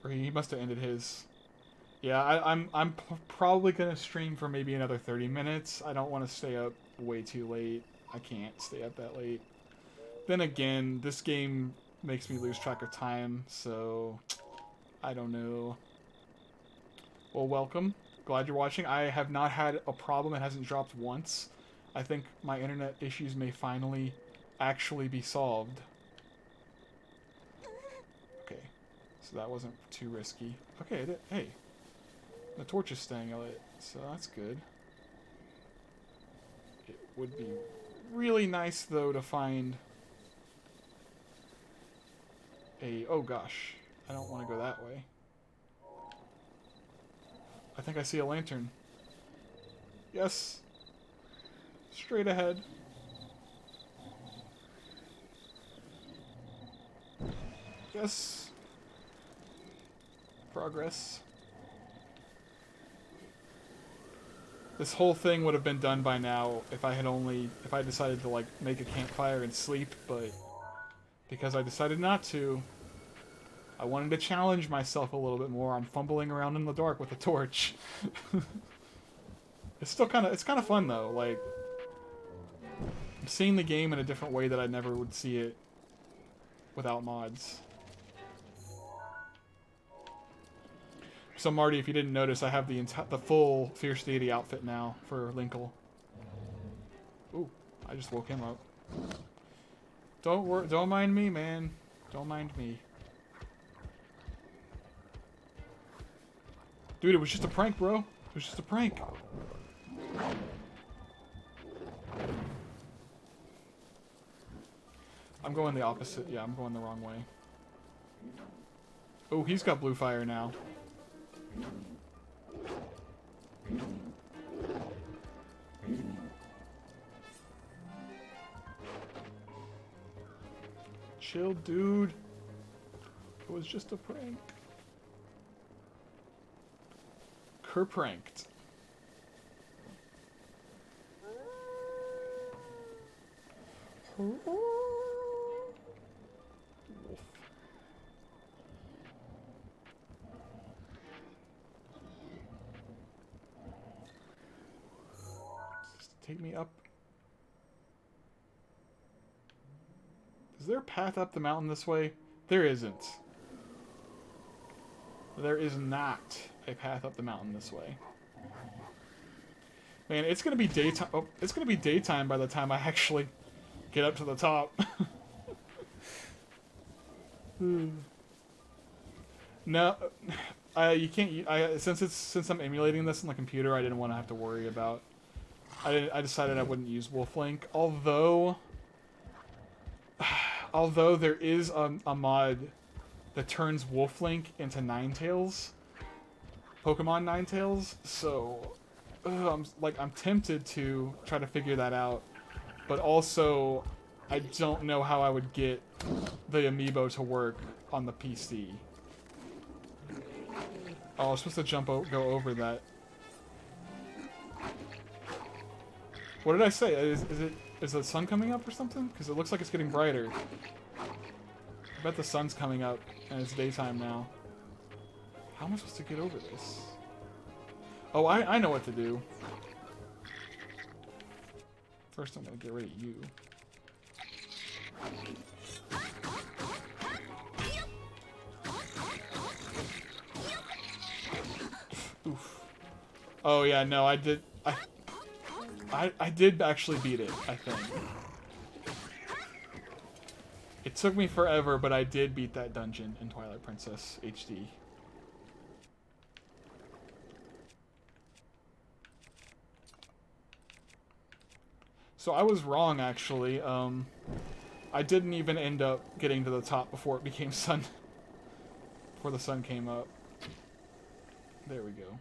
Or he must have ended his. Yeah, I'm probably gonna stream for maybe another 30 minutes. I don't want to stay up way too late. I can't stay up that late. Then again, this game makes me lose track of time, so I don't know. Well, welcome. Glad you're watching. I have not had a problem. It hasn't dropped once. I think my internet issues may finally actually be solved. So that wasn't too risky. Okay, hey. The torch is staying lit, so that's good. It would be really nice, though, to find a... Oh, gosh. I don't want to go that way. I think I see a lantern. Yes. Straight ahead. Yes. Progress. This whole thing would have been done by now if I decided to like make a campfire and sleep, but because I decided not to, I wanted to challenge myself a little bit more. I'm fumbling around in the dark with a torch. It's still kind of fun though. Like, I'm seeing the game in a different way that I never would see it without mods. So Marty, if you didn't notice, I have the full Fierce Deity outfit now for Linkle. Ooh, I just woke him up. Don't mind me, man. Don't mind me. Dude, it was just a prank, bro. It was just a prank. I'm going the opposite. Yeah, I'm going the wrong way. Oh, he's got blue fire now. Chill, dude. It was just a prank. Kerpranked. Take me up. Is there a path up the mountain this way? There isn't. There is not a path up the mountain this way. Man, it's gonna be daytime. Oh, it's gonna be daytime by the time I actually get up to the top. No, you can't. Since I'm emulating this on the computer, I didn't want to have to worry about. I decided I wouldn't use Wolflink, although there is a mod that turns Wolflink into Ninetales, Pokemon Ninetales. So I'm tempted to try to figure that out, but also I don't know how I would get the amiibo to work on the PC. Oh, I was supposed to go over that. What did I say? Is the sun coming up or something? Because it looks like it's getting brighter. I bet the sun's coming up and it's daytime now. How am I supposed to get over this? Oh, I know what to do. First, I'm gonna get rid of you. Oof. Oh yeah, no, I did actually beat it, I think. It took me forever, but I did beat that dungeon in Twilight Princess HD. So I was wrong, actually. I didn't even end up getting to the top before it became sun. Before the sun came up. There we go.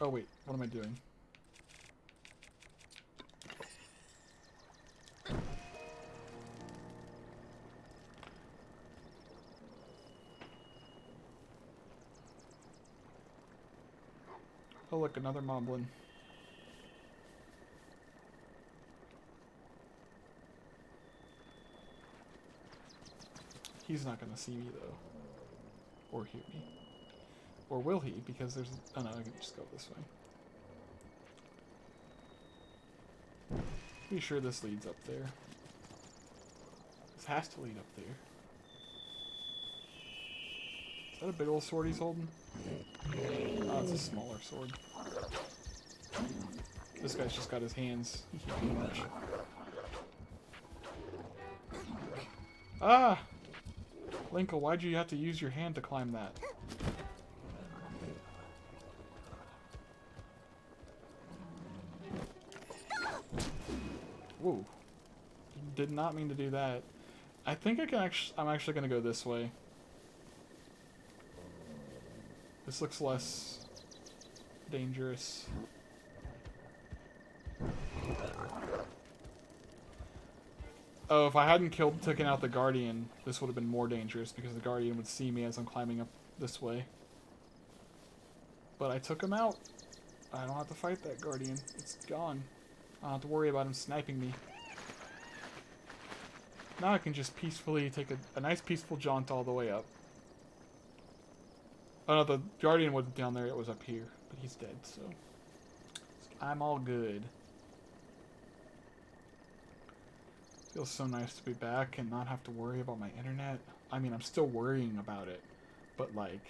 Oh wait, what am I doing? Oh look, another moblin. He's not gonna see me though. Or hear me. Or will he? Because there's... Oh no, I can just go this way. Pretty sure this leads up there. This has to lead up there. Is that a big old sword he's holding? Oh, it's a smaller sword. This guy's just got his hands. He can't do much. Ah! Linkle, why'd you have to use your hand to climb that? Whoa. Did not mean to do that. I think I'm actually gonna go this way. This looks less dangerous. Oh, if I hadn't taken out the Guardian, this would have been more dangerous because the Guardian would see me as I'm climbing up this way. But I took him out. I don't have to fight that Guardian. It's gone. I don't have to worry about him sniping me. Now I can just peacefully take a nice peaceful jaunt all the way up. Oh no, the Guardian wasn't down there, it was up here. But he's dead, so... I'm all good. Feels so nice to be back and not have to worry about my internet. I mean, I'm still worrying about it. But, like,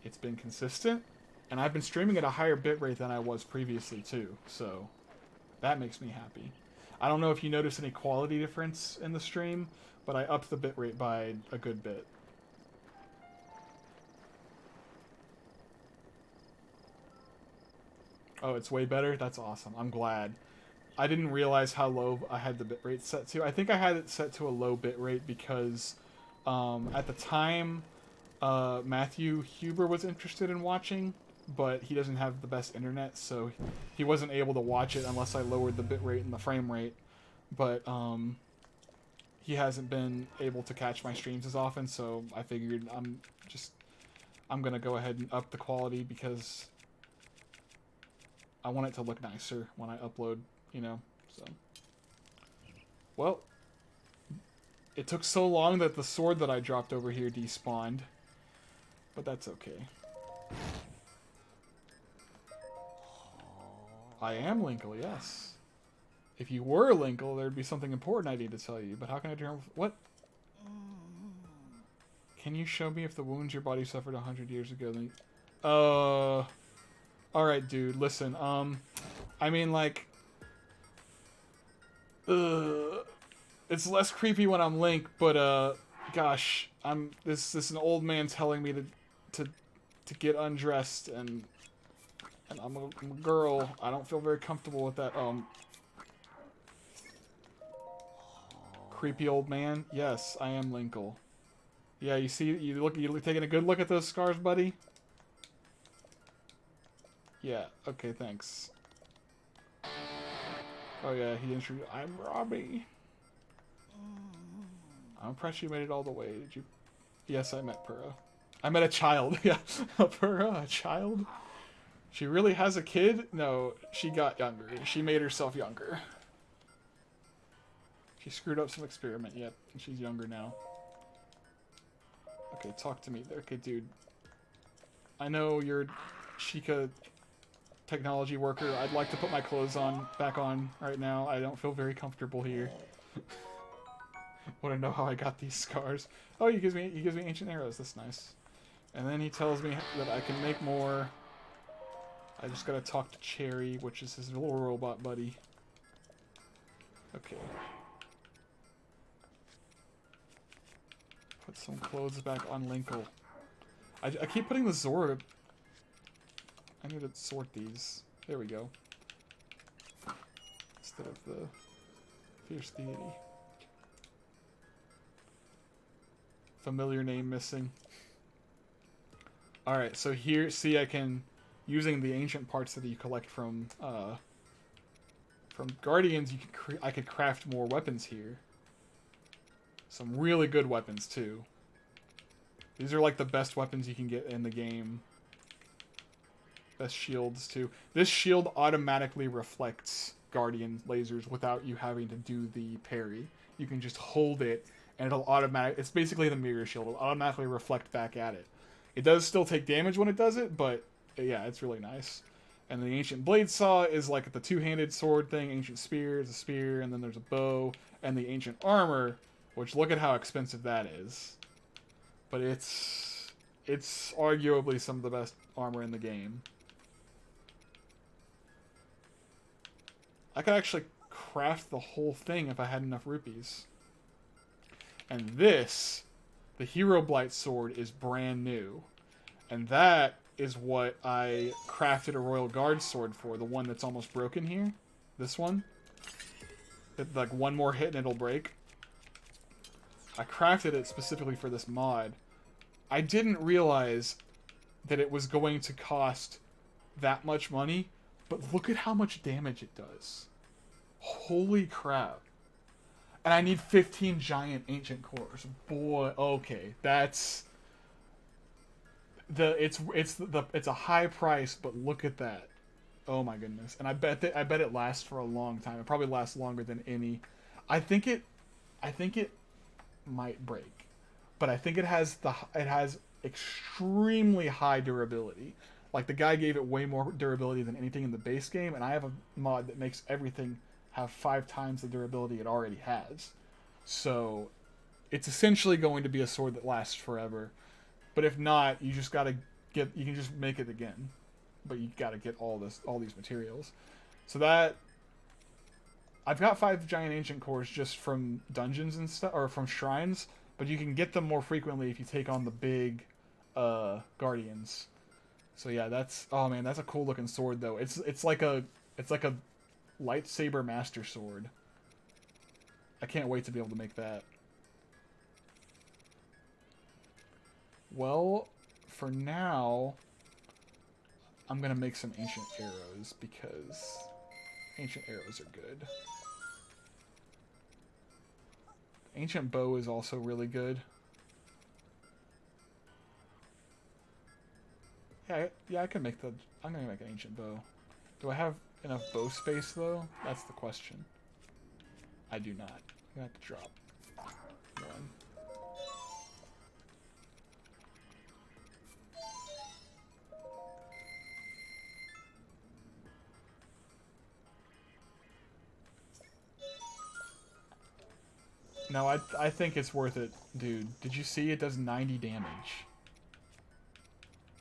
it's been consistent. And I've been streaming at a higher bitrate than I was previously, too. So, that makes me happy. I don't know if you notice any quality difference in the stream, but I upped the bitrate by a good bit. Oh, it's way better? That's awesome. I'm glad. I didn't realize how low I had the bitrate set to. I think I had it set to a low bitrate because at the time Matthew Huber was interested in watching, but he doesn't have the best internet, so he wasn't able to watch it unless I lowered the bitrate and the frame rate. But he hasn't been able to catch my streams as often, so I figured I'm gonna go ahead and up the quality because I want it to look nicer when I upload, you know. So, well, it took so long that the sword that I dropped over here despawned, but that's okay. I am Linkle, yes. If you were Linkle, there'd be something important I need to tell you, but how can I turn... What? Can you show me if the wounds your body suffered 100 years ago? Alright, dude, listen, I mean, like... It's less creepy when I'm Link, but, gosh, this is an old man telling me to get undressed, and I'm a girl. I don't feel very comfortable with that, creepy old man? Yes, I am Linkle. Yeah, you see, you're taking a good look at those scars, buddy? Yeah, okay, thanks. Oh yeah, he introduced... I'm Robbie. I'm impressed you made it all the way. Did you... Yes, I met Purah. I met a child. Yeah, Purah, a child? She really has a kid? No, she got younger. She made herself younger. She screwed up some experiment, yep, and she's younger now. Okay, talk to me. Okay, dude. I know you're Sheikah technology worker. I'd like to put my clothes back on right now. I don't feel very comfortable here. Want to know how I got these scars? Oh, he gives me ancient arrows. That's nice. And then he tells me that I can make more. I just gotta talk to Cherry, which is his little robot buddy. Okay. Put some clothes back on Linkle. I keep putting the Zora... I need to sort these. There we go. Instead of the Fierce Deity. Familiar name missing. Alright, so here, see, I can... Using the ancient parts that you collect from Guardians, I could craft more weapons here. Some really good weapons, too. These are, like, the best weapons you can get in the game. Best shields, too. This shield automatically reflects Guardian lasers without you having to do the parry. You can just hold it, and it'll automatically... It's basically the mirror shield. It'll automatically reflect back at it. It does still take damage when it does it, but, yeah, it's really nice. And the Ancient Blade Saw is, like, the two-handed sword thing. Ancient Spear is a spear, and then there's a bow. And the Ancient Armor... Which, look at how expensive that is. But it's arguably some of the best armor in the game. I could actually craft the whole thing if I had enough rupees. And this, the Hero Blight Sword, is brand new. And that is what I crafted a Royal Guard Sword for. The one that's almost broken here. This one. Like, one more hit and it'll break. I crafted it specifically for this mod. I didn't realize that it was going to cost that much money, but look at how much damage it does. Holy crap. And I need 15 giant ancient cores. Boy, okay, that's it's a high price, but look at that. Oh my goodness. And I bet it lasts for a long time. It probably lasts longer than any. I think it might break, but I think it has extremely high durability. Like, the guy gave it way more durability than anything in the base game, and I have a mod that makes everything have 5 times the durability it already has. So it's essentially going to be a sword that lasts forever. But if not, you just gotta you can just make it again, but you gotta get all these materials. So that I've got 5 giant ancient cores just from dungeons and stuff, or from shrines, but you can get them more frequently if you take on the big guardians. So yeah, oh man, that's a cool looking sword though. It's like a lightsaber master sword. I can't wait to be able to make that. Well, for now, I'm gonna make some ancient arrows because ancient arrows are good. Ancient bow is also really good. Yeah, I can make the... I'm gonna make an ancient bow. Do I have enough bow space, though? That's the question. I do not. I'm gonna have to drop one. No, I think it's worth it, dude. Did you see it does 90 damage?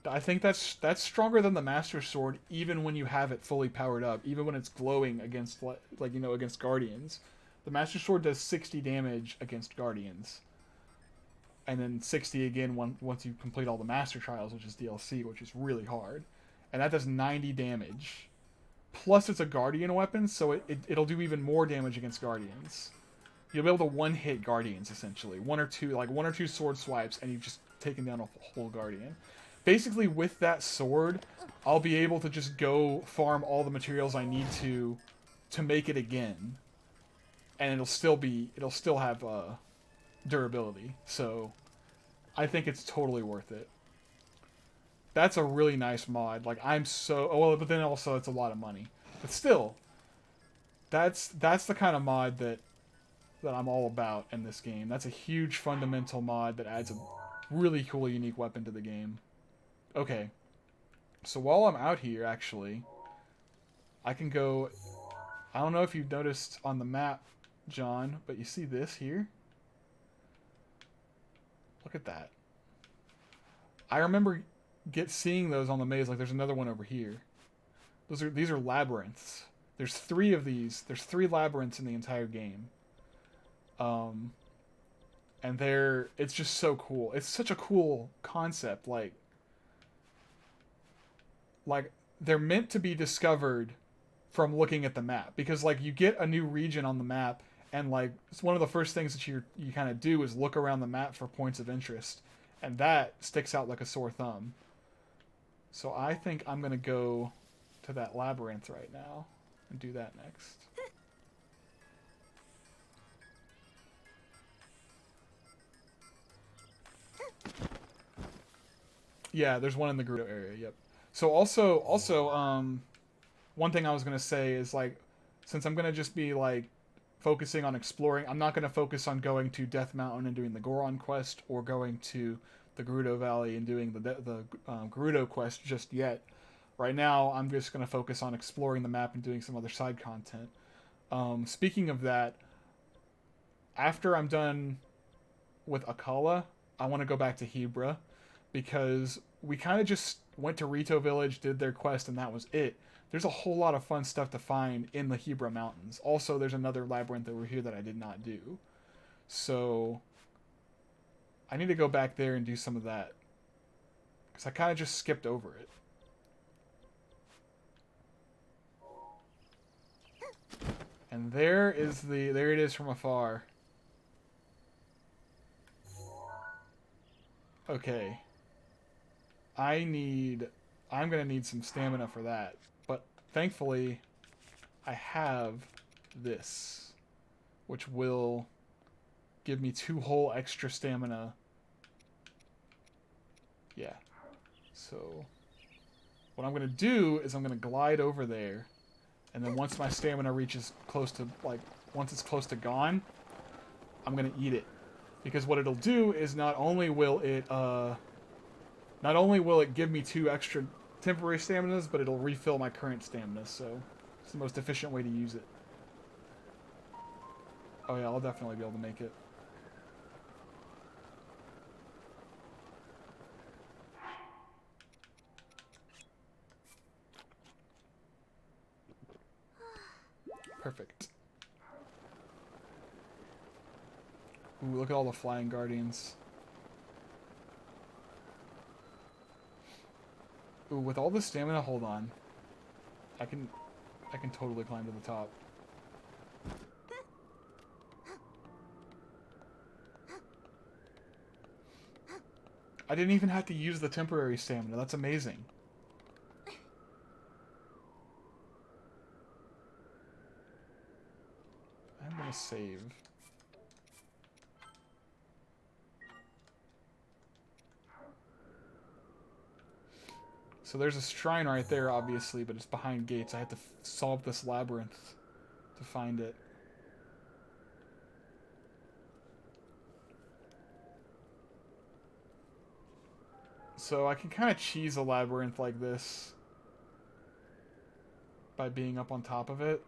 I think that's stronger than the Master Sword, even when you have it fully powered up, even when it's glowing against, like you know, against Guardians. The Master Sword does 60 damage against Guardians. And then 60 again once you complete all the Master Trials, which is DLC, which is really hard. And that does 90 damage. Plus it's a Guardian weapon, so it'll do even more damage against Guardians. You'll be able to one-hit Guardians, essentially. One or two sword swipes, and you've just taken down a whole Guardian. Basically, with that sword, I'll be able to just go farm all the materials I need to make it again. And it'll still have durability. So, I think it's totally worth it. That's a really nice mod. Like, but then also it's a lot of money. But still, that's the kind of mod that I'm all about in this game. That's a huge fundamental mod that adds a really cool, unique weapon to the game. Okay, so while I'm out here, actually, I can go... I don't know if you've noticed on the map, John, but you see this here? Look at that. I remember seeing those on the maze. Like, there's another one over here. These are labyrinths. There's 3 of these. There's 3 labyrinths in the entire game. And it's just so cool. It's such a cool concept. Like they're meant to be discovered from looking at the map, because like you get a new region on the map, and like it's one of the first things that you kind of do is look around the map for points of interest, and that sticks out like a sore thumb. So I think I'm gonna go to that labyrinth right now and do that next. Yeah, there's one in the Gerudo area. Yep. So also, one thing I was gonna say is, like, since I'm gonna just be like focusing on exploring, I'm not gonna focus on going to Death Mountain and doing the Goron quest, or going to the Gerudo Valley and doing the Gerudo quest just yet. Right now, I'm just gonna focus on exploring the map and doing some other side content. Speaking of that, after I'm done with Akala, I want to go back to Hebra, because we kind of just went to Rito Village, did their quest, and that was it. There's a whole lot of fun stuff to find in the Hebra Mountains. Also, there's another labyrinth over here that I did not do. So, I need to go back there and do some of that, because I kind of just skipped over it. And there it is from afar. Okay. I'm gonna need some stamina for that. But thankfully, I have this, which will give me 2 whole extra stamina. Yeah. So, what I'm gonna do is I'm gonna glide over there, and then once my stamina reaches close to, like, once it's close to gone, I'm gonna eat it. Because what it'll do is not only will it give me 2 extra temporary staminas, but it'll refill my current stamina, so it's the most efficient way to use it. Oh yeah, I'll definitely be able to make it. Perfect. Ooh, look at all the flying guardians. Ooh, with all the stamina, hold on. I can totally climb to the top. I didn't even have to use the temporary stamina. That's amazing. save. So there's a shrine right there, obviously, but it's behind gates. I have to solve this labyrinth to find it. So I can kind of cheese a labyrinth like this by being up on top of it.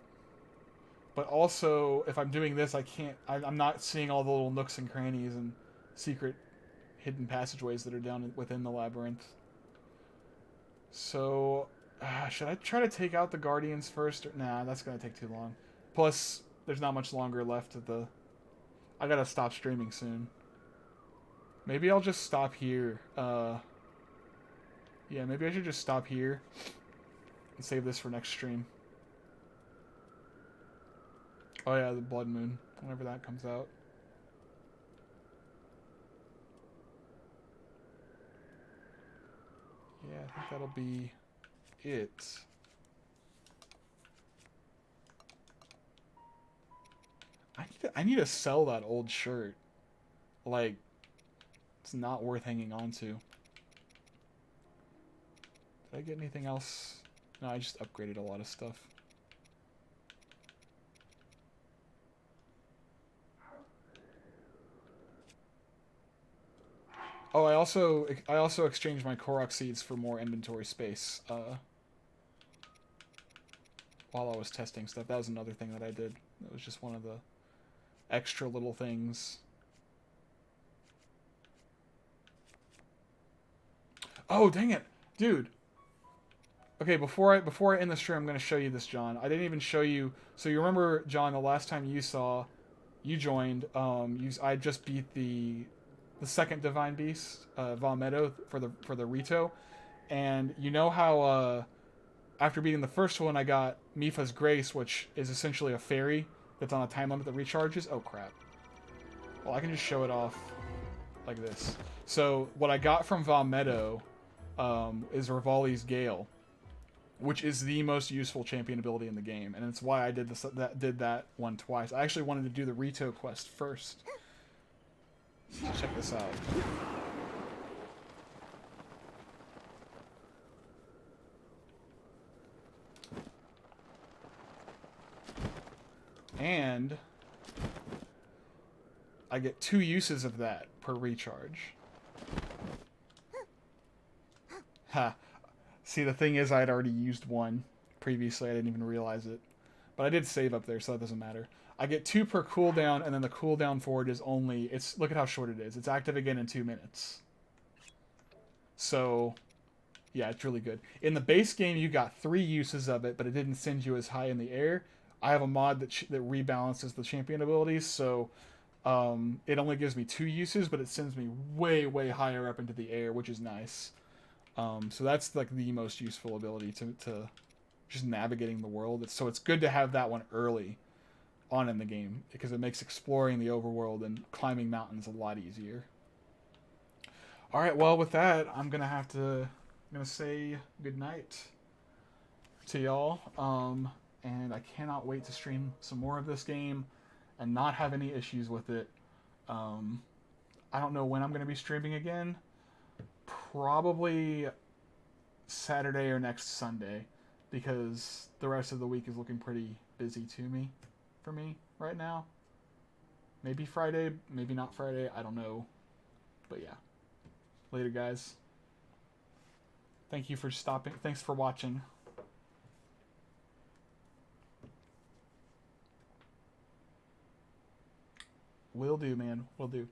But also, if I'm doing this, I'm not seeing all the little nooks and crannies and secret hidden passageways that are down within the labyrinth. So, should I try to take out the Guardians first? Nah, that's going to take too long. Plus, there's not much longer left of the... I gotta stop streaming soon. Maybe I'll just stop here. Yeah, maybe I should just stop here and save this for next stream. Oh yeah, the Blood Moon, whenever that comes out. Yeah, I think that'll be it. I need to sell that old shirt. Like, it's not worth hanging on to. Did I get anything else? No, I just upgraded a lot of stuff. Oh, I also exchanged my Korok seeds for more inventory space while I was testing stuff. That was another thing that I did. That was just one of the extra little things. Oh, dang it. Dude. Okay, before I end the stream, I'm going to show you this, John. I didn't even show you. So you remember, John, the last time you joined, I just beat the second Divine Beast, Valmetto, for the Rito. And you know how after beating the first one, I got Mipha's Grace, which is essentially a fairy that's on a time limit that recharges. Oh, crap. Well, I can just show it off like this. So what I got from Valmetto is Rivali's Gale, which is the most useful champion ability in the game, and it's why I did that one twice. I actually wanted to do the Rito quest first. So check this out. And I get 2 uses of that per recharge. Ha. See, the thing is, I had already used one previously. I didn't even realize it. But I did save up there, so that doesn't matter. I get 2 per cooldown, and then the cooldown for it is only... Look at how short it is. It's active again in 2 minutes. So, yeah, it's really good. In the base game, you got 3 uses of it, but it didn't send you as high in the air. I have a mod that rebalances the champion abilities, so it only gives me 2 uses, but it sends me way, way higher up into the air, which is nice. So that's like the most useful ability to just navigating the world. So it's good to have that one early on in the game, because it makes exploring the overworld and climbing mountains a lot easier. All right, well, with that, I'm gonna say goodnight to y'all. And I cannot wait to stream some more of this game and not have any issues with it. I don't know when I'm gonna be streaming again. Probably Saturday or next Sunday, because the rest of the week is looking pretty busy for me right now. Maybe Friday, maybe not Friday, I don't know. But yeah. Later, guys. Thank you for stopping. Thanks for watching. Will do, man. Will do.